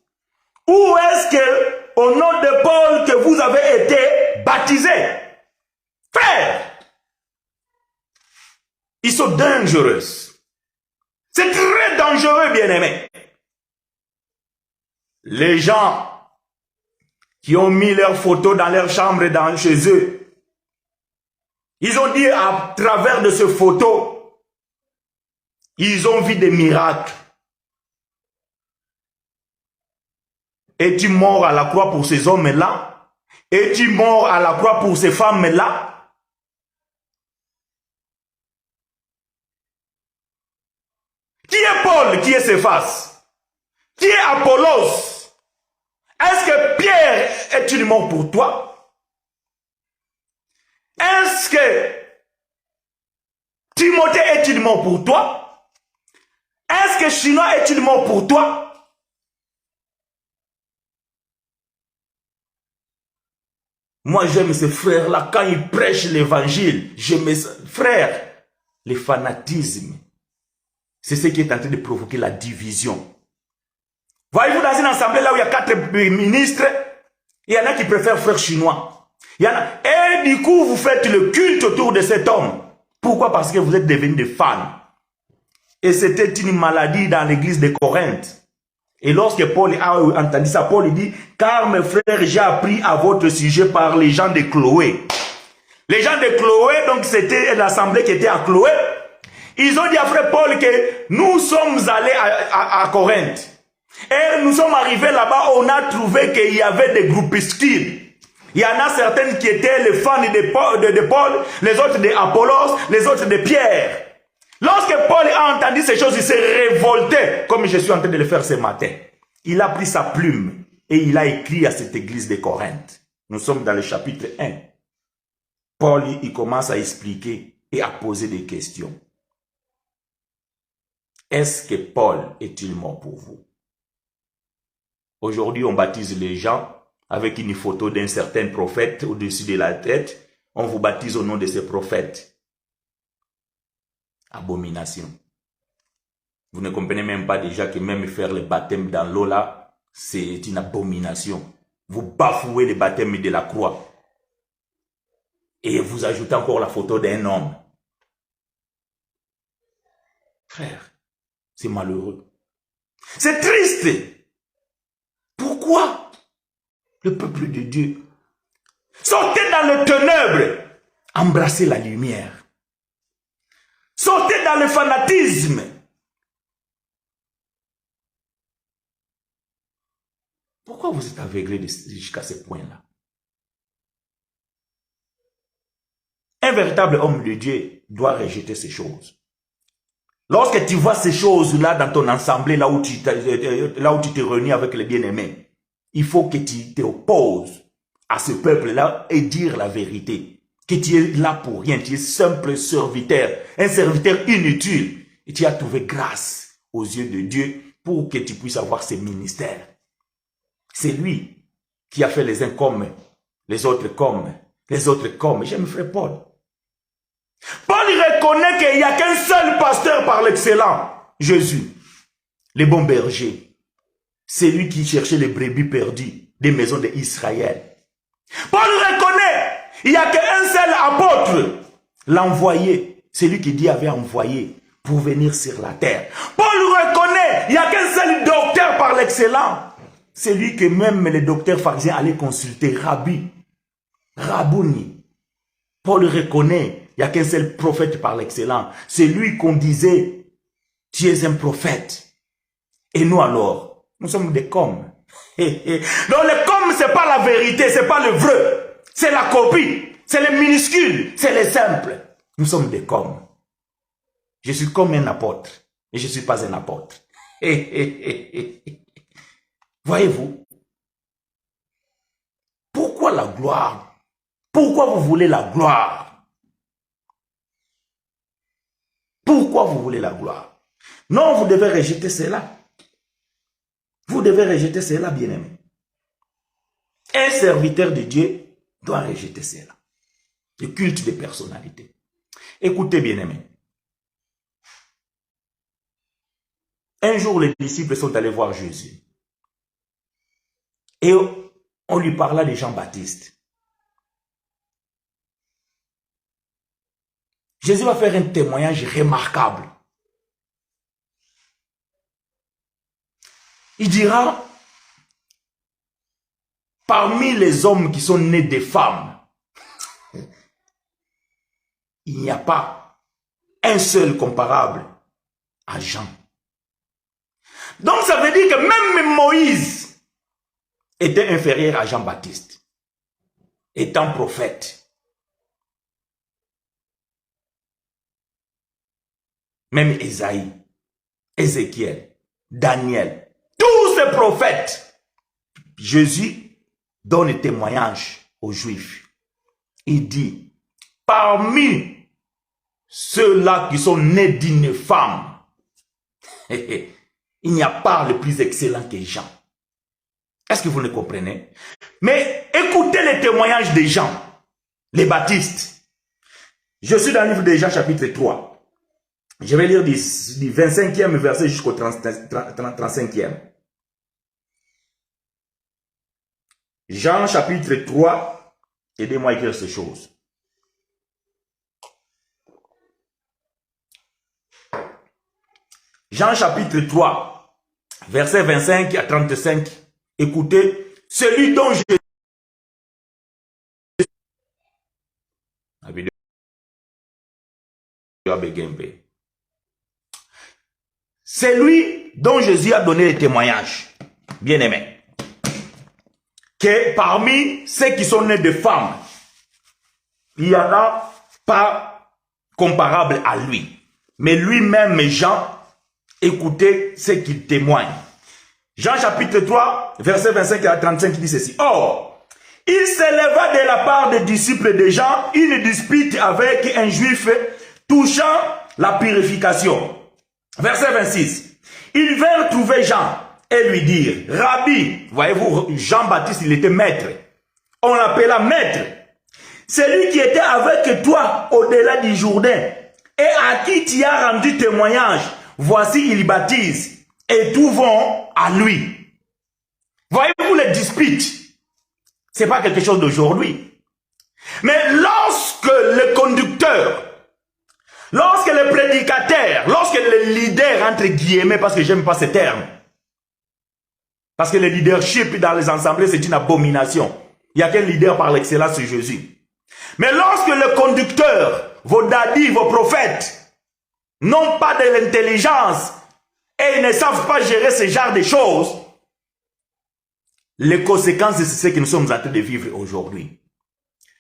Ou est-ce que, au nom de Paul, que vous avez été baptisé? Frère, ils sont dangereux. C'est très dangereux, bien-aimés. Les gens qui ont mis leurs photos dans leur chambre et chez eux, ils ont dit à travers de ces photos, ils ont vu des miracles. Es-tu mort à la croix pour ces hommes-là? Es-tu mort à la croix pour ces femmes-là? Qui est Paul? Qui est Céphas? Qui est Apollos? Est-ce que Pierre est-il mort pour toi? Est-ce que Timothée est-il mort pour toi? Est-ce que Chinois est-il mort pour toi? Moi, j'aime ces frères-là, quand ils prêchent l'évangile, j'aime ces frères. Le fanatisme, c'est ce qui est en train de provoquer la division. Voyez-vous, dans une assemblée là où il y a 4 ministres, il y en a qui préfèrent frère chinois. Il y en a, et du coup, vous faites le culte autour de cet homme. Pourquoi? Parce que vous êtes devenus des fans. Et c'était une maladie dans l'église de Corinthe. Et lorsque Paul a entendu ça, Paul dit, car mes frères, j'ai appris à votre sujet par les gens de Chloé. Les gens de Chloé, donc c'était l'assemblée qui était à Chloé. Ils ont dit à frère Paul que nous sommes allés à Corinthe. Et nous sommes arrivés là-bas, on a trouvé qu'il y avait des groupuscules. Il y en a certaines qui étaient les fans de Paul, les autres de Apollos, les autres de Pierre. Lorsque Paul a entendu ces choses, il s'est révolté, comme je suis en train de le faire ce matin. Il a pris sa plume et il a écrit à cette église de Corinthe. Nous sommes dans le chapitre 1. Paul, il commence à expliquer et à poser des questions. Est-ce que Paul est-il mort pour vous? Aujourd'hui, on baptise les gens avec une photo d'un certain prophète au-dessus de la tête. On vous baptise au nom de ces prophètes. Abomination. Vous ne comprenez même pas déjà que même faire le baptême dans l'eau là, c'est une abomination. Vous bafouez le baptême de la croix. Et vous ajoutez encore la photo d'un homme. Frère, c'est malheureux. C'est triste. Pourquoi le peuple de Dieu sortez dans les ténèbres, embrassez la lumière. Sortez dans le fanatisme. Pourquoi vous êtes aveuglés jusqu'à ce point-là? Un véritable homme de Dieu doit rejeter ces choses. Lorsque tu vois ces choses-là dans ton assemblée, là où tu te réunis avec les bien-aimés, il faut que tu t'opposes à ce peuple-là et dire la vérité. Que tu es là pour rien, tu es simple serviteur, un serviteur inutile. Et tu as trouvé grâce aux yeux de Dieu pour que tu puisses avoir ce ministère. C'est lui qui a fait les uns comme, les autres comme, les autres comme. J'aime frère Paul. Paul reconnaît qu'il n'y a qu'un seul pasteur par l'excellent, Jésus, le bon berger. C'est lui qui cherchait les brebis perdues des maisons d'Israël. Paul reconnaît il n'y a qu'un seul apôtre, l'envoyé. C'est lui qui Dieu avait envoyé pour venir sur la terre. Paul reconnaît il n'y a qu'un seul docteur par l'excellent. C'est lui que même les docteurs pharisiens allaient consulter, Rabbi, Rabouni. Paul reconnaît il n'y a qu'un seul prophète par l'excellent. C'est lui qu'on disait, tu es un prophète. Et nous alors, nous sommes des coms. Donc le com, ce n'est pas la vérité, ce n'est pas le vrai. C'est la copie, c'est le minuscule, c'est le simple. Nous sommes des coms. Je suis comme un apôtre, et je ne suis pas un apôtre. Voyez-vous, pourquoi la gloire? Pourquoi vous voulez la gloire? Pourquoi vous voulez la gloire? Non, vous devez rejeter cela. Vous devez rejeter cela, bien-aimé. Un serviteur de Dieu doit rejeter cela. Le culte des personnalités. Écoutez, bien-aimés. Un jour, les disciples sont allés voir Jésus. Et on lui parla de Jean-Baptiste. Jésus va faire un témoignage remarquable. Il dira, parmi les hommes qui sont nés des femmes, il n'y a pas un seul comparable à Jean. Donc ça veut dire que même Moïse était inférieur à Jean-Baptiste, étant prophète. Même Ésaïe, Ézéchiel, Daniel, tous ces prophètes, Jésus donne témoignage aux Juifs. Il dit, parmi ceux-là qui sont nés d'une femme, il n'y a pas le plus excellent que Jean. Est-ce que vous ne comprenez? Mais écoutez les témoignages des gens, les baptistes. Je suis dans le livre de Jean chapitre 3. Je vais lire du 25e verset jusqu'au 35e. Jean chapitre 3, aidez-moi à écrire ces choses. Jean chapitre 3, verset 25 à 35. Écoutez, celui dont je... C'est lui dont Jésus a donné les témoignages, bien aimé, que parmi ceux qui sont nés de femmes, il n'y en a pas comparable à lui. Mais lui-même, Jean, écoutez ce qu'il témoigne. Jean chapitre 3, verset 25 à 35 dit ceci. Or, il s'éleva de la part des disciples de Jean une dispute avec un juif touchant la purification. Verset 26. Ils vinrent trouver Jean et lui dire, Rabbi, voyez-vous, Jean-Baptiste, il était maître. On l'appela maître. Celui qui était avec toi au-delà du Jourdain et à qui tu as rendu témoignage, voici, il baptise et tous vont à lui. Voyez-vous les disputes? Ce n'est pas quelque chose d'aujourd'hui. Mais lorsque le conducteur, lorsque le prédicateur, lorsque le leader, entre guillemets, parce que j'aime pas ce terme, parce que le leadership dans les assemblées, c'est une abomination. Il n'y a qu'un leader par l'excellence, c'est Jésus. Mais lorsque le conducteur, vos dadis, vos prophètes, n'ont pas de l'intelligence et ils ne savent pas gérer ce genre de choses, les conséquences, c'est ce que nous sommes en train de vivre aujourd'hui.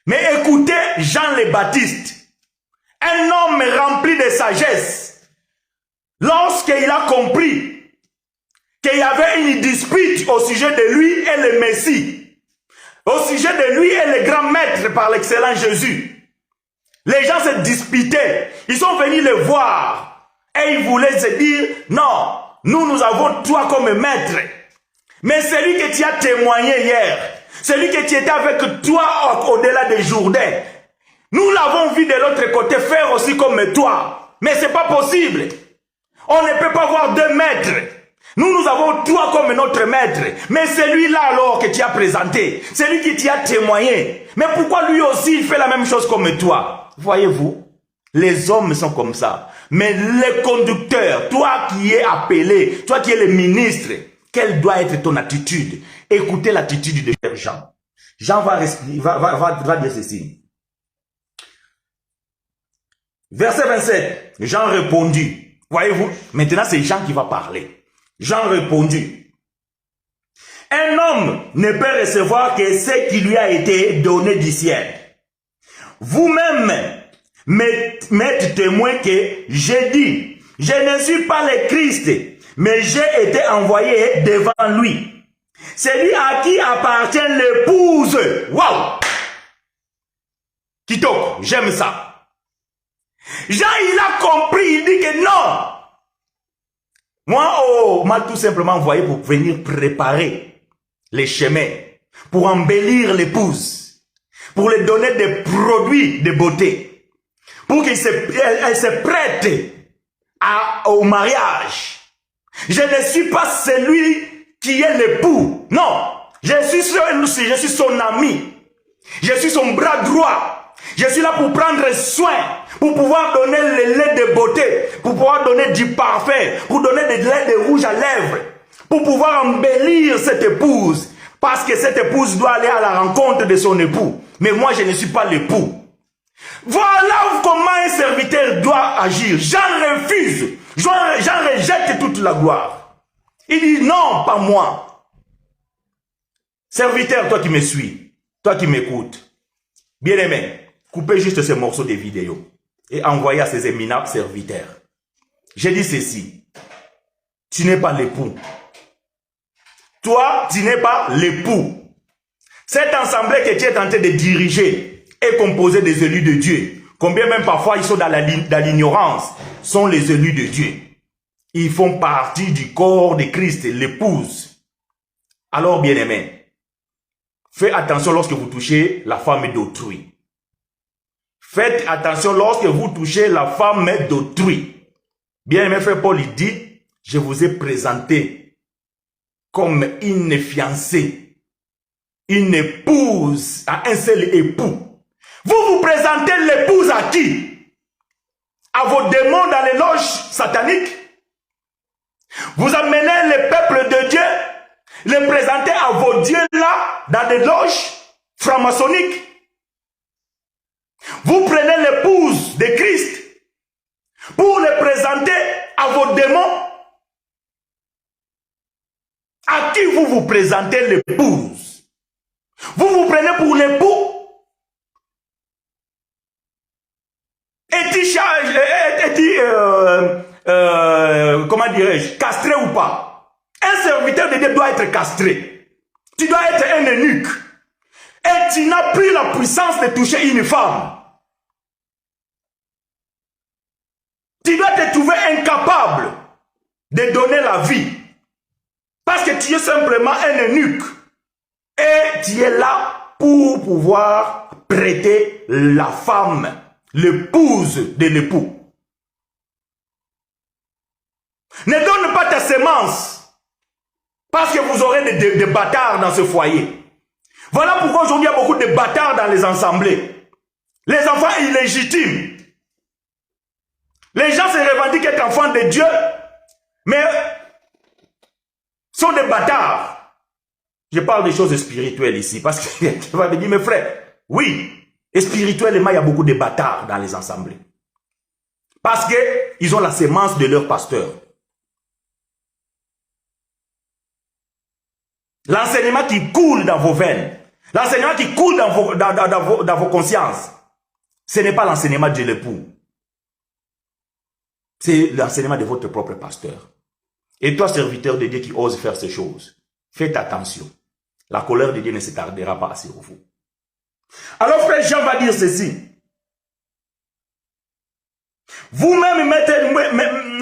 Mais écoutez Jean le Baptiste, un homme rempli de sagesse, lorsqu'il a compris qu'il y avait une dispute au sujet de lui et le Messie, au sujet de lui et le grand maître par l'excellent Jésus, les gens se disputaient, ils sont venus le voir et ils voulaient se dire, non, nous avons toi comme maître, mais celui que tu as témoigné hier, celui que tu étais avec toi au-delà des Jourdains, nous l'avons vu de l'autre côté faire aussi comme toi. Mais ce n'est pas possible. On ne peut pas avoir deux maîtres. Nous avons toi comme notre maître. Mais celui-là alors que tu as présenté, celui qui t'y a témoigné. Mais pourquoi lui aussi il fait la même chose comme toi? Voyez-vous, les hommes sont comme ça. Mais les conducteurs, toi qui es appelé, toi qui es le ministre, quelle doit être ton attitude? Écoutez l'attitude de Jean. Jean va dire ceci. Verset 27, Jean répondit. Voyez-vous, maintenant c'est Jean qui va parler. Jean répondit. Un homme ne peut recevoir que ce qui lui a été donné du ciel. Vous-même m'êtes témoin que j'ai dit, je ne suis pas le Christ, mais j'ai été envoyé devant lui. Celui à qui appartient l'épouse. Waouh! Kitoko, j'aime ça. Jean, il a compris, il dit que non. Moi, on m'a tout simplement envoyé pour venir préparer les chemins, pour embellir l'épouse, pour lui donner des produits de beauté, pour qu'elle se prête au mariage. Je ne suis pas celui qui est l'époux. Non. Je suis son ami. Je suis son bras droit. Je suis là pour prendre soin, pour pouvoir donner le lait de beauté, pour pouvoir donner du parfum, pour donner des lait de rouge à lèvres, pour pouvoir embellir cette épouse. Parce que cette épouse doit aller à la rencontre de son époux. Mais moi, je ne suis pas l'époux. Voilà comment un serviteur doit agir. J'en refuse. J'en rejette toute la gloire. Il dit non, pas moi. Serviteur, toi qui me suis, toi qui m'écoutes, bien-aimé, coupez juste ces morceaux de vidéo et envoyez à ces éminents serviteurs. J'ai dit ceci. Tu n'es pas l'époux. Toi, tu n'es pas l'époux. Cette assemblée que tu es en train de diriger est composée des élus de Dieu. Combien même parfois ils sont dans l'ignorance, sont les élus de Dieu. Ils font partie du corps de Christ, l'épouse. Alors, bien-aimé, faites attention lorsque vous touchez la femme d'autrui. Faites attention lorsque vous touchez la femme d'autrui. Bien-aimé frère Paul, il dit, je vous ai présenté comme une fiancée, une épouse à un seul époux. Vous vous présentez l'épouse à qui? À vos démons dans les loges sataniques? Vous amenez le peuple de Dieu, les présenter à vos dieux là, dans des loges franc-maçonniques. Vous prenez l'épouse de Christ pour les présenter à vos démons. À qui vous vous présentez l'épouse? Vous vous prenez pour l'époux? Comment dirais-je, castré ou pas? Un serviteur de Dieu doit être castré. Tu dois être un eunuque. Et tu n'as plus la puissance de toucher une femme. Tu dois te trouver incapable de donner la vie. Parce que tu es simplement un eunuque. Et tu es là pour pouvoir prêter la femme, l'épouse de l'époux. Ne donne pas ta sémence. Parce que vous aurez des bâtards dans ce foyer. Voilà pourquoi aujourd'hui il y a beaucoup de bâtards dans les assemblées. Les enfants illégitimes. Les gens se revendiquent être enfants de Dieu, mais sont des bâtards. Je parle des choses spirituelles ici, parce que tu vas me dire, mes frères, oui, et spirituellement, il y a beaucoup de bâtards dans les assemblées. Parce qu'ils ont la sémence de leur pasteur. L'enseignement qui coule dans vos veines, l'enseignement qui coule dans vos consciences, ce n'est pas l'enseignement de l'époux. C'est l'enseignement de votre propre pasteur. Et toi, serviteur de Dieu qui ose faire ces choses, faites attention. La colère de Dieu ne se tardera pas sur vous. Alors, frère Jean va dire ceci. Vous-même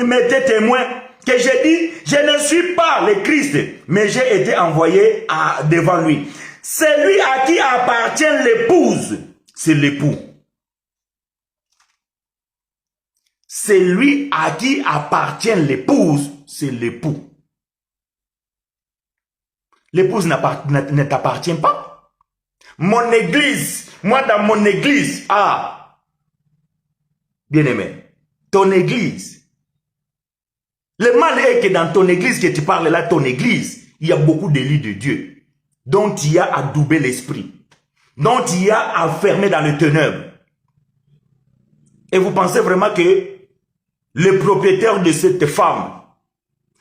mettez témoin que j'ai dit, je ne suis pas le Christ, mais j'ai été envoyé devant lui. Celui à qui appartient l'épouse, c'est l'époux. Celui à qui appartient l'épouse, c'est l'époux. L'épouse ne t'appartient pas. Mon église, moi dans mon église, bien aimé, ton église. Le mal est que dans ton église, que tu parles là, ton église, il y a beaucoup d'élus de Dieu, dont il y a adoubé l'esprit, dont il y a enfermé dans le ténèbre. Et vous pensez vraiment que le propriétaire de cette femme,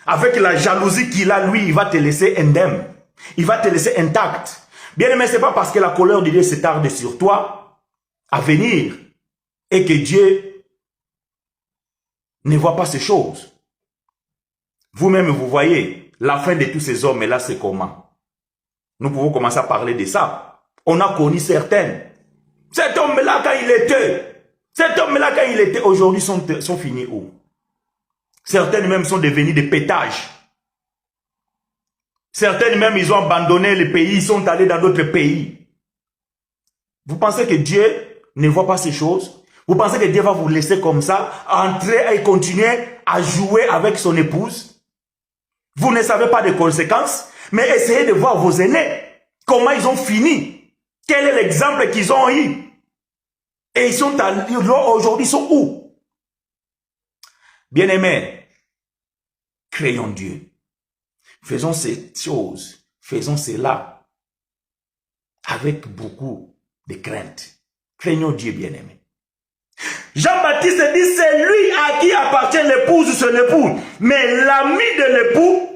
avec la jalousie qu'il a, lui, il va te laisser indemne. Il va te laisser intact. Bien aimé, ce n'est pas parce que la colère de Dieu se tarde sur toi à venir et que Dieu ne voit pas ces choses. Vous-même, vous voyez, la fin de tous ces hommes-là, c'est comment? Nous pouvons commencer à parler de ça. On a connu certaines. Cet homme-là, quand il était, aujourd'hui, sont finis où? Certaines même sont devenues des pétages. Certaines même, ils ont abandonné le pays, ils sont allés dans d'autres pays. Vous pensez que Dieu ne voit pas ces choses? Vous pensez que Dieu va vous laisser comme ça, entrer et continuer à jouer avec son épouse? Vous ne savez pas des conséquences, mais essayez de voir vos aînés, comment ils ont fini, quel est l'exemple qu'ils ont eu. Et ils sont aujourd'hui, ils sont où? Bien-aimés, créons Dieu. Faisons ces choses, faisons cela avec beaucoup de crainte. Craignons Dieu, bien-aimé. Jean-Baptiste dit, c'est lui à qui appartient l'épouse, son époux. Mais l'ami de l'époux,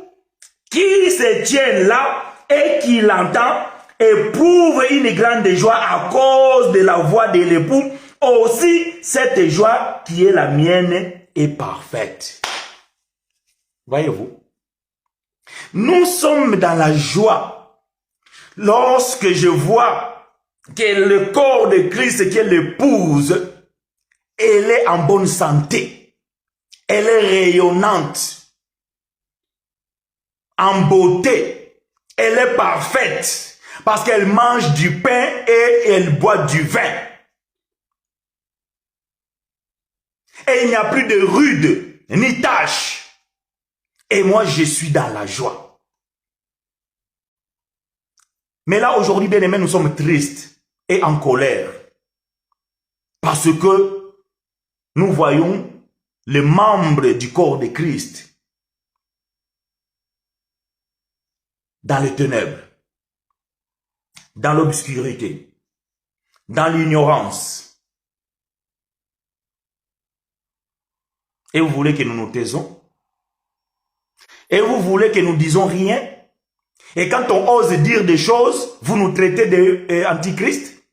qui se tient là et qui l'entend, éprouve une grande joie à cause de la voix de l'époux. Aussi, cette joie qui est la mienne est parfaite. Voyez-vous? Nous sommes dans la joie lorsque je vois que le corps de Christ, qui est l'épouse, elle est en bonne santé, elle est rayonnante, en beauté, elle est parfaite, parce qu'elle mange du pain et elle boit du vin. Et il n'y a plus de rude, ni tache. Et moi, je suis dans la joie. Mais là, aujourd'hui, bien aimés, nous sommes tristes et en colère. Parce que nous voyons les membres du corps de Christ dans les ténèbres, dans l'obscurité, dans l'ignorance. Et vous voulez que nous nous taisons? Et vous voulez que nous disons rien? Et quand on ose dire des choses, vous nous traitez d'antichrist?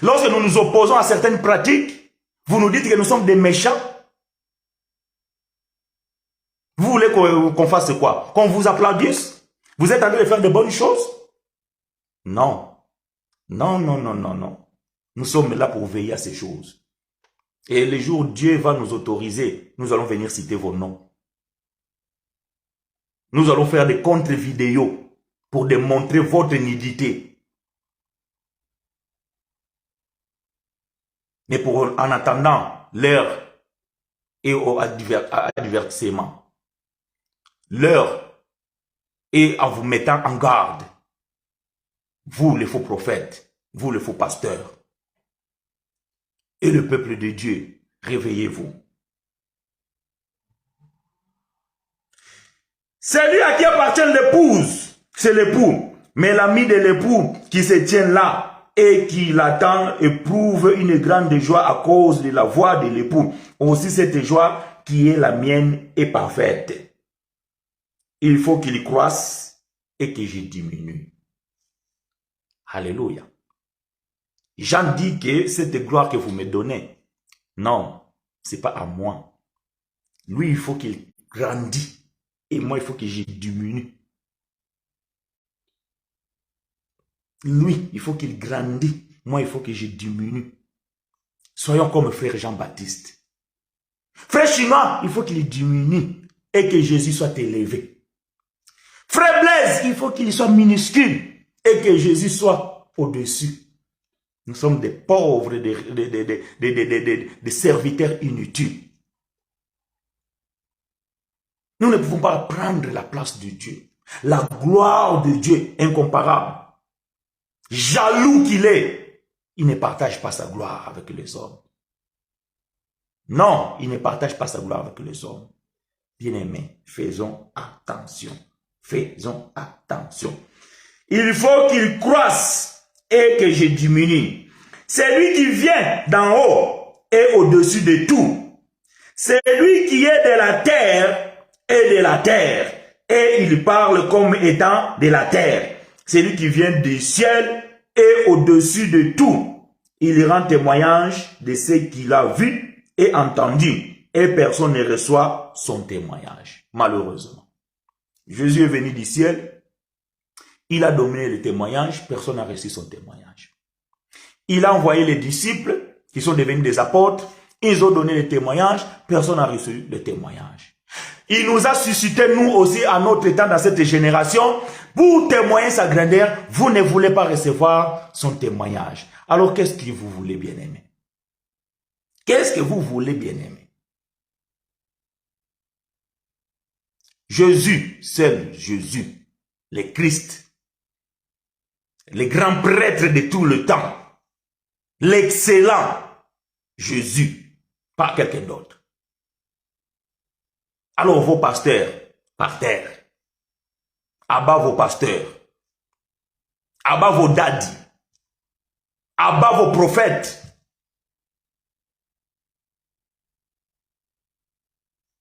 Lorsque nous nous opposons à certaines pratiques, vous nous dites que nous sommes des méchants? Vous voulez qu'on fasse quoi? Qu'on vous applaudisse? Vous êtes en train de faire de bonnes choses? Non. Non, non, non, non, non. Nous sommes là pour veiller à ces choses. Et le jour où Dieu va nous autoriser, nous allons venir citer vos noms. Nous allons faire des contre-vidéos pour démontrer votre nudité. Mais en attendant l'heure et au advertisement, l'heure et en vous mettant en garde, vous les faux prophètes, vous les faux pasteurs, et le peuple de Dieu, réveillez-vous. Celui à qui appartient l'épouse, c'est l'époux. Mais l'ami de l'époux qui se tient là et qui l'attend éprouve une grande joie à cause de la voix de l'époux. Aussi cette joie qui est la mienne est parfaite. Il faut qu'il croisse et que je diminue. Alléluia. Jean dit que cette gloire que vous me donnez, non, ce n'est pas à moi. Lui, il faut qu'il grandisse. Et moi, il faut que je diminue. Lui, il faut qu'il grandisse. Moi, il faut que je diminue. Soyons comme frère Jean-Baptiste. Frère Chinois, il faut qu'il diminue et que Jésus soit élevé. Frère Blaise, il faut qu'il soit minuscule et que Jésus soit au-dessus. Nous sommes des pauvres, des serviteurs inutiles. Nous ne pouvons pas prendre la place de Dieu. La gloire de Dieu incomparable. Jaloux qu'il est, il ne partage pas sa gloire avec les hommes. Non, il ne partage pas sa gloire avec les hommes. Bien-aimés, faisons attention. Faisons attention. Il faut qu'il croisse et que je diminue. C'est lui qui vient d'en haut et au-dessus de tout. C'est lui qui est de la terre et de la terre. Et il parle comme étant de la terre. C'est lui qui vient du ciel et au-dessus de tout. Il rend témoignage de ce qu'il a vu et entendu. Et personne ne reçoit son témoignage, malheureusement. Jésus est venu du ciel. Il a dominé le témoignage. Personne n'a reçu son témoignage. Il a envoyé les disciples qui sont devenus des apôtres. Ils ont donné le témoignage. Personne n'a reçu le témoignage. Il nous a suscité, nous aussi, à notre temps, dans cette génération, pour témoigner sa grandeur, vous ne voulez pas recevoir son témoignage. Alors, qu'est-ce que vous voulez, bien-aimé? Qu'est-ce que vous voulez, bien-aimé? Jésus, seul Jésus, le Christ, le grand prêtre de tout le temps, l'excellent Jésus, pas quelqu'un d'autre. Alors vos pasteurs, par terre, abat vos pasteurs, abat vos daddies, abat vos prophètes.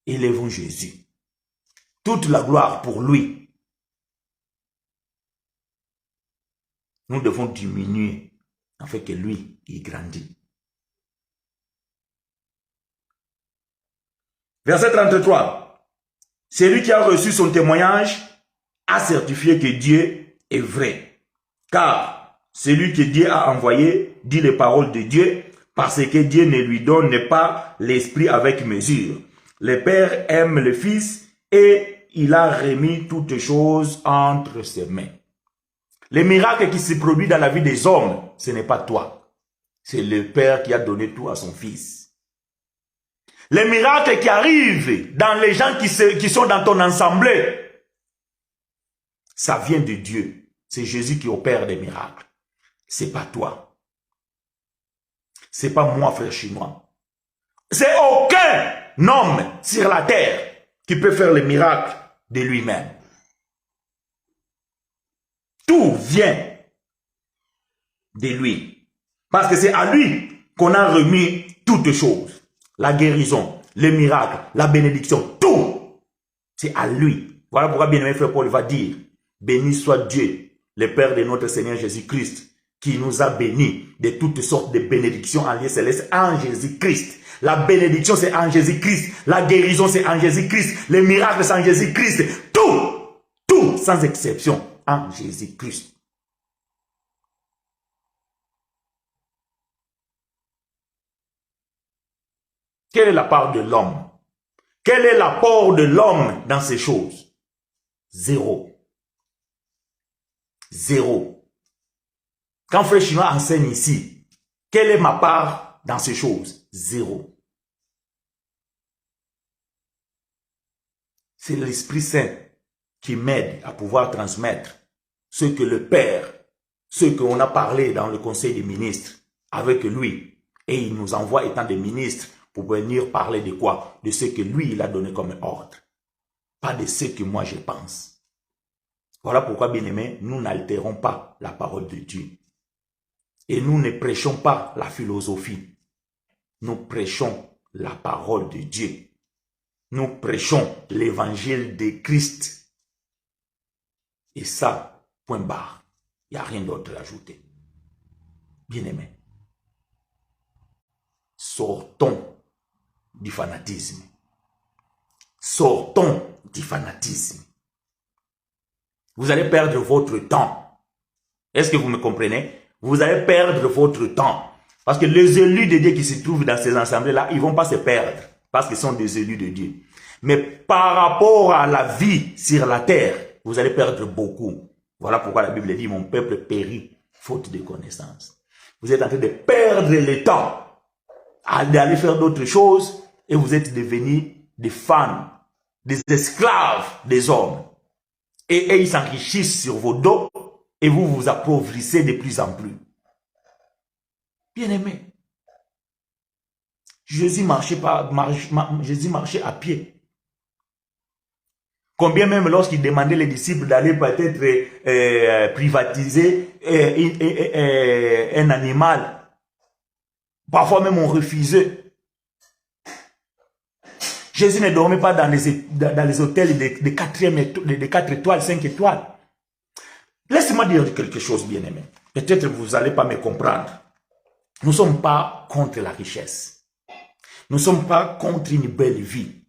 Élevons Jésus. Toute la gloire pour lui. Nous devons diminuer afin que lui, il grandit. Verset 33. Celui qui a reçu son témoignage a certifié que Dieu est vrai. Car celui que Dieu a envoyé dit les paroles de Dieu, parce que Dieu ne lui donne pas l'esprit avec mesure. Le Père aime le Fils et il a remis toutes choses entre ses mains. Les miracles qui se produisent dans la vie des hommes, ce n'est pas toi. C'est le Père qui a donné tout à son Fils. Les miracles qui arrivent dans les gens qui sont dans ton assemblée, ça vient de Dieu. C'est Jésus qui opère des miracles. C'est pas toi. C'est pas moi, frère chinois. C'est aucun homme sur la terre qui peut faire le miracle de lui-même. Tout vient de lui. Parce que c'est à lui qu'on a remis toutes choses. La guérison, les miracles, la bénédiction, tout. C'est à lui. Voilà pourquoi bien-aimé frère Paul va dire, béni soit Dieu, le Père de notre Seigneur Jésus-Christ, qui nous a bénis de toutes sortes de bénédictions en lieu céleste en Jésus-Christ. La bénédiction, c'est en Jésus-Christ. La guérison, c'est en Jésus-Christ. Les miracles, c'est en Jésus-Christ. Tout, sans exception, en Jésus-Christ. Quelle est la part de l'homme? Quel est l'apport de l'homme dans ces choses? Zéro. Zéro. Quand frère chinois enseigne ici, quelle est ma part dans ces choses? Zéro. C'est l'Esprit Saint qui m'aide à pouvoir transmettre ce que le Père, ce qu'on a parlé dans le Conseil des ministres avec lui. Et il nous envoie étant des ministres pour venir parler de quoi? De ce que lui, il a donné comme ordre. Pas de ce que moi je pense. Voilà pourquoi, bien-aimés, nous n'altérons pas la parole de Dieu. Et nous ne prêchons pas la philosophie. Nous prêchons la parole de Dieu. Nous prêchons l'évangile de Christ. Et ça, point barre. Il n'y a rien d'autre à ajouter. Bien-aimés, sortons du fanatisme. Sortons du fanatisme. Vous allez perdre votre temps. Est-ce que vous me comprenez? Vous allez perdre votre temps. Parce que les élus de Dieu qui se trouvent dans ces assemblées-là, ils ne vont pas se perdre. Parce qu'ils sont des élus de Dieu. Mais par rapport à la vie sur la terre, vous allez perdre beaucoup. Voilà pourquoi la Bible dit, mon peuple périt, faute de connaissance. Vous êtes en train de perdre le temps d'aller faire d'autres choses et vous êtes devenus des fans, des esclaves des hommes. Et ils s'enrichissent sur vos dos et vous vous appauvrissez de plus en plus. Bien-aimé, Jésus marchait à pied. Combien même lorsqu'il demandait les disciples d'aller peut-être privatiser un animal. Parfois même on refusait. Jésus ne dormait pas dans les hôtels de 4 étoiles, 5 étoiles. Laissez-moi dire quelque chose, bien-aimé. Peut-être que vous n'allez pas me comprendre. Nous ne sommes pas contre la richesse. Nous ne sommes pas contre une belle vie.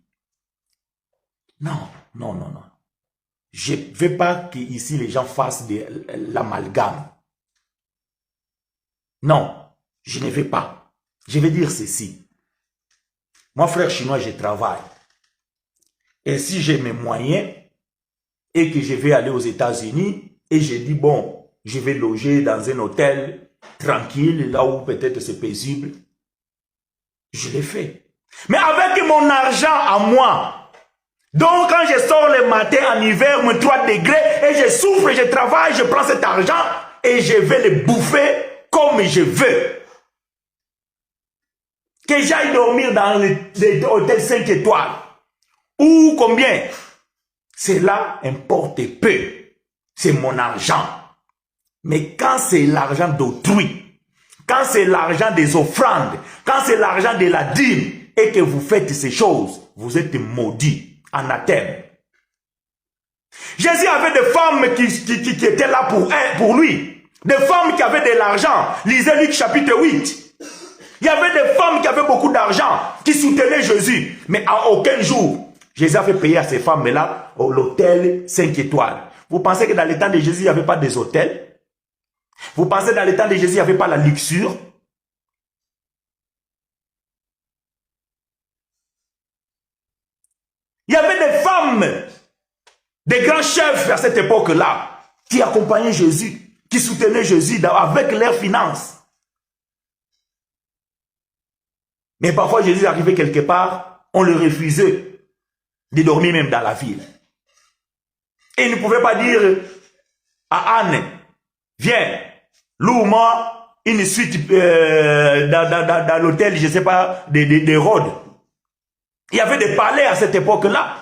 Non, non, non, non. Je ne veux pas qu'ici les gens fassent de l'amalgame. Non, je ne veux pas. Je vais dire ceci. Moi, frère chinois, je travaille. Et si j'ai mes moyens et que je vais aller aux États-Unis et je dis, bon, je vais loger dans un hôtel tranquille, là où peut-être c'est paisible, je l'ai fait. Mais avec mon argent à moi, Donc quand je sors le matin en hiver, moins 3 degrés, et je souffre, je travaille, je prends cet argent, et je vais le bouffer comme je veux. Que j'aille dormir dans l'hôtel 5 étoiles. Ou combien? Cela importe peu. C'est mon argent. Mais quand c'est l'argent d'autrui, quand c'est l'argent des offrandes, quand c'est l'argent de la dîme, et que vous faites ces choses, vous êtes maudits, anathème. Jésus avait des femmes qui étaient là pour lui. Des femmes qui avaient de l'argent. Lisez Luc chapitre 8. Il y avait des femmes qui avaient beaucoup d'argent, qui soutenaient Jésus. Mais à aucun jour, Jésus a fait payer à ces femmes-là l'hôtel 5 étoiles. Vous pensez que dans les temps de Jésus, il n'y avait pas des hôtels? Vous pensez que dans les temps de Jésus, il n'y avait pas la luxure? Il y avait des femmes, des grands chefs à cette époque-là, qui accompagnaient Jésus, qui soutenaient Jésus avec leurs finances. Mais parfois, Jésus arrivait quelque part, on le refusait de dormir même dans la ville. Et il ne pouvait pas dire à Anne, viens, loue-moi une suite dans l'hôtel, je ne sais pas, d'Hérode. Il y avait des palais à cette époque-là.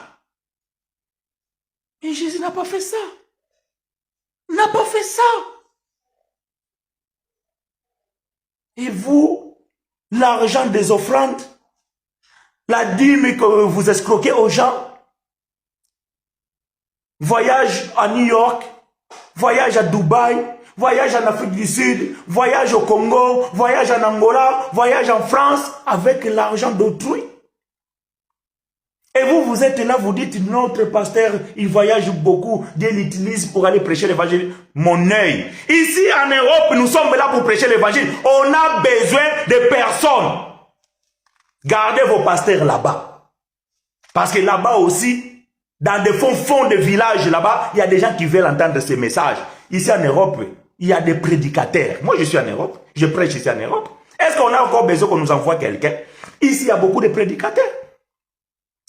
Et Jésus n'a pas fait ça. N'a pas fait ça. Et vous, l'argent des offrandes, la dîme que vous escroquez aux gens, voyage à New York, voyage à Dubaï, voyage en Afrique du Sud, voyage au Congo, voyage en Angola, voyage en France, avec l'argent d'autrui. Et vous, vous êtes là, vous dites, notre pasteur, il voyage beaucoup, Dieu l'utilise pour aller prêcher l'évangile. Mon œil. Ici, en Europe, nous sommes là pour prêcher l'évangile. On a besoin de personnes. Gardez vos pasteurs là-bas. Parce que là-bas aussi, dans des fonds de villages là-bas, il y a des gens qui veulent entendre ces messages. Ici en Europe, il y a des prédicateurs. Moi, je suis en Europe. Je prêche ici en Europe. Est-ce qu'on a encore besoin qu'on nous envoie quelqu'un? Ici, il y a beaucoup de prédicateurs.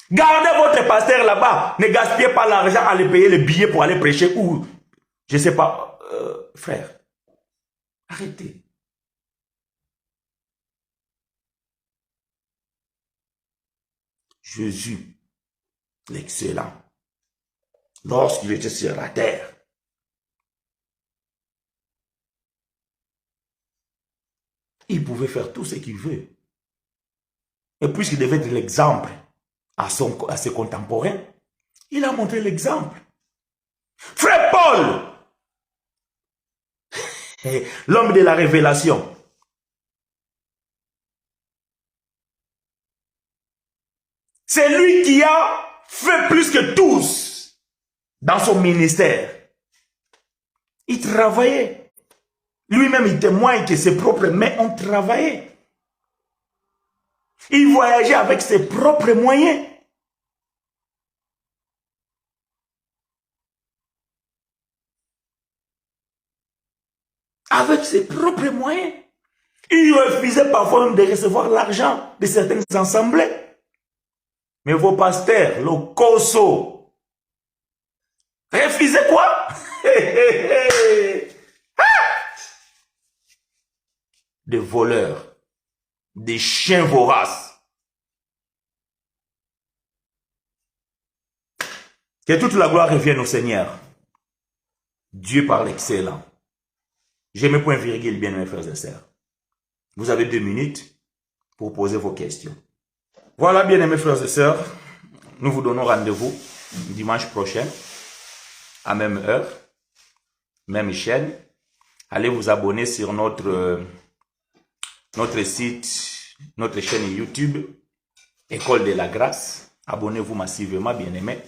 Gardez votre pasteur là-bas. Ne gaspillez pas l'argent à aller payer le billet pour aller prêcher ou, je ne sais pas, frère. Arrêtez. Jésus, l'excellent, lorsqu'il était sur la terre, il pouvait faire tout ce qu'il veut. Et puisqu'il devait être l'exemple à ses contemporains, il a montré l'exemple. Frère Paul, l'homme de la révélation, c'est lui qui a fait plus que tous dans son ministère. Il travaillait. Lui-même, il témoigne que ses propres mains ont travaillé. Il voyageait avec ses propres moyens. Avec ses propres moyens. Il refusait parfois même de recevoir l'argent de certaines assemblées. Mais vos pasteurs, le Koso, refusez quoi? Des voleurs. Des chiens voraces. Que toute la gloire revienne au Seigneur. Dieu par l'excellent. J'ai mes points virgules, bien mes frères et sœurs. Vous avez 2 minutes pour poser vos questions. Voilà, bien aimés frères et sœurs, nous vous donnons rendez-vous dimanche prochain, à même heure, même chaîne. Allez vous abonner sur notre site, notre chaîne YouTube, École de la Grâce. Abonnez-vous massivement, bien aimés.